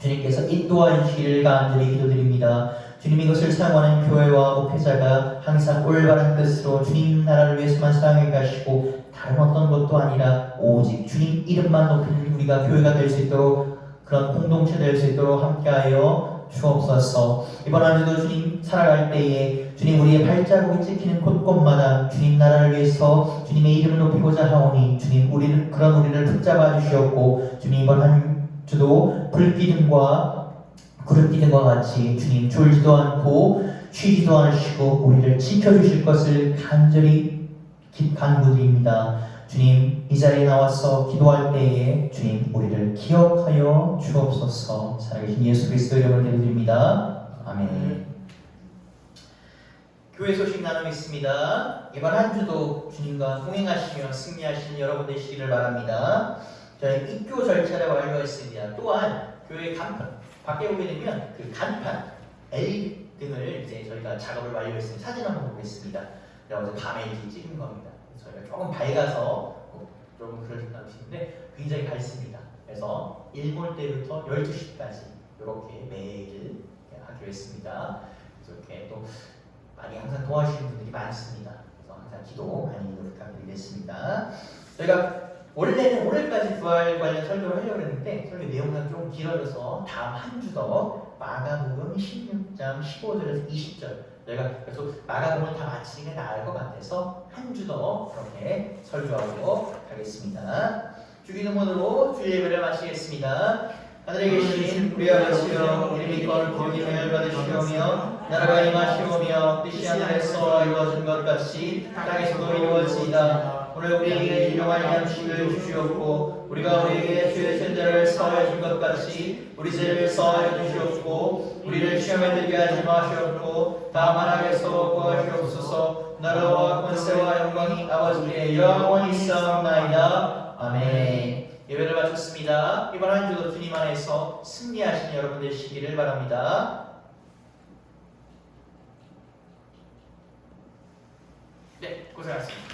주님께서 인도하시기를 간절히 기도드립니다. 주님 이것을 사용하는 교회와 목회자가 항상 올바른 뜻으로 주님 나라를 위해서만 사용하게 하시고 다른 어떤 것도 아니라 오직 주님 이름만 높이는 우리가 교회가 될 수 있도록 그런 공동체 될 수 있도록 함께하여 주옵소서. 이번 한 주도 주님 살아갈 때에 주님 우리의 발자국이 찍히는 곳곳마다 주님 나라를 위해서 주님의 이름을 높이고자 하오니 주님 우리를 붙잡아 주시옵고 주님 이번 한 주도 불기둥과 구름기둥과 같이 주님 졸지도 않고 쉬지도 않으시고 우리를 지켜주실 것을 간절히 간구드립니다. 주님 이 자리에 나와서 기도할 때에 주님 우리를 기억하여 주옵소서. 살아계신 예수 그리스도 이름을 기도드립니다. 아멘. 교회 소식 나누겠습니다. 이번 한 주도 주님과 동행하시며 승리하시는 여러분 되시기를 바랍니다. 저희 입교 절차를 완료했습니다. 또한 교회 간판 밖에 보게 되면 그 간판 L 등을 이제 저희가 작업을 완료했습니다. 사진 한번 보겠습니다. 어제 밤에 이렇게 찍은 겁니다. 저희가 조금 밝아서 조금 그러신다고 하시는데 굉장히 밝습니다. 그래서 일몰 때부터 12시까지 이렇게 매일 하기로 했습니다. 이렇게 또 많이 항상 도와주시는 분들이 많습니다. 그래서 항상 기도 많이 부탁드리겠습니다. 저희가 원래는 오늘까지 부활 관련 설교를 하려고 했는데 설교 내용은 좀 길어져서 다음 한 주 더 마가복음 16장 15절에서 20절 저희가 그래서 마가복음을 다 마치는 게 나을 것 같아서 한 주 더 그렇게 설교하도록 하겠습니다. 주기도문으로 주일 예배를 마치겠습니다. 하늘에 계신 우리 아버지여 이름이 거룩히 받으시오며 나라가 임하시오며 뜻이 하늘에서 이루어진 것 같이 땅에서도 이루어지이다. 오늘 우리에게 일용할 양식을 주시옵고 우리가 우리에게 죄의 죄를 사하여 준 것 같이 우리 죄를 사하여 주시옵고 우리를 시험에 들게 하지 마시옵고 다만 악에서 구하시옵소서. 나라와 권세와 영광이 아버지께 영원히 있사옵나이다. 아멘. 예배를 마쳤습니다. 이번 한 주도 주님 안에서 승리하시는 여러분 되시기를 바랍니다. 네, 고생하셨습니다.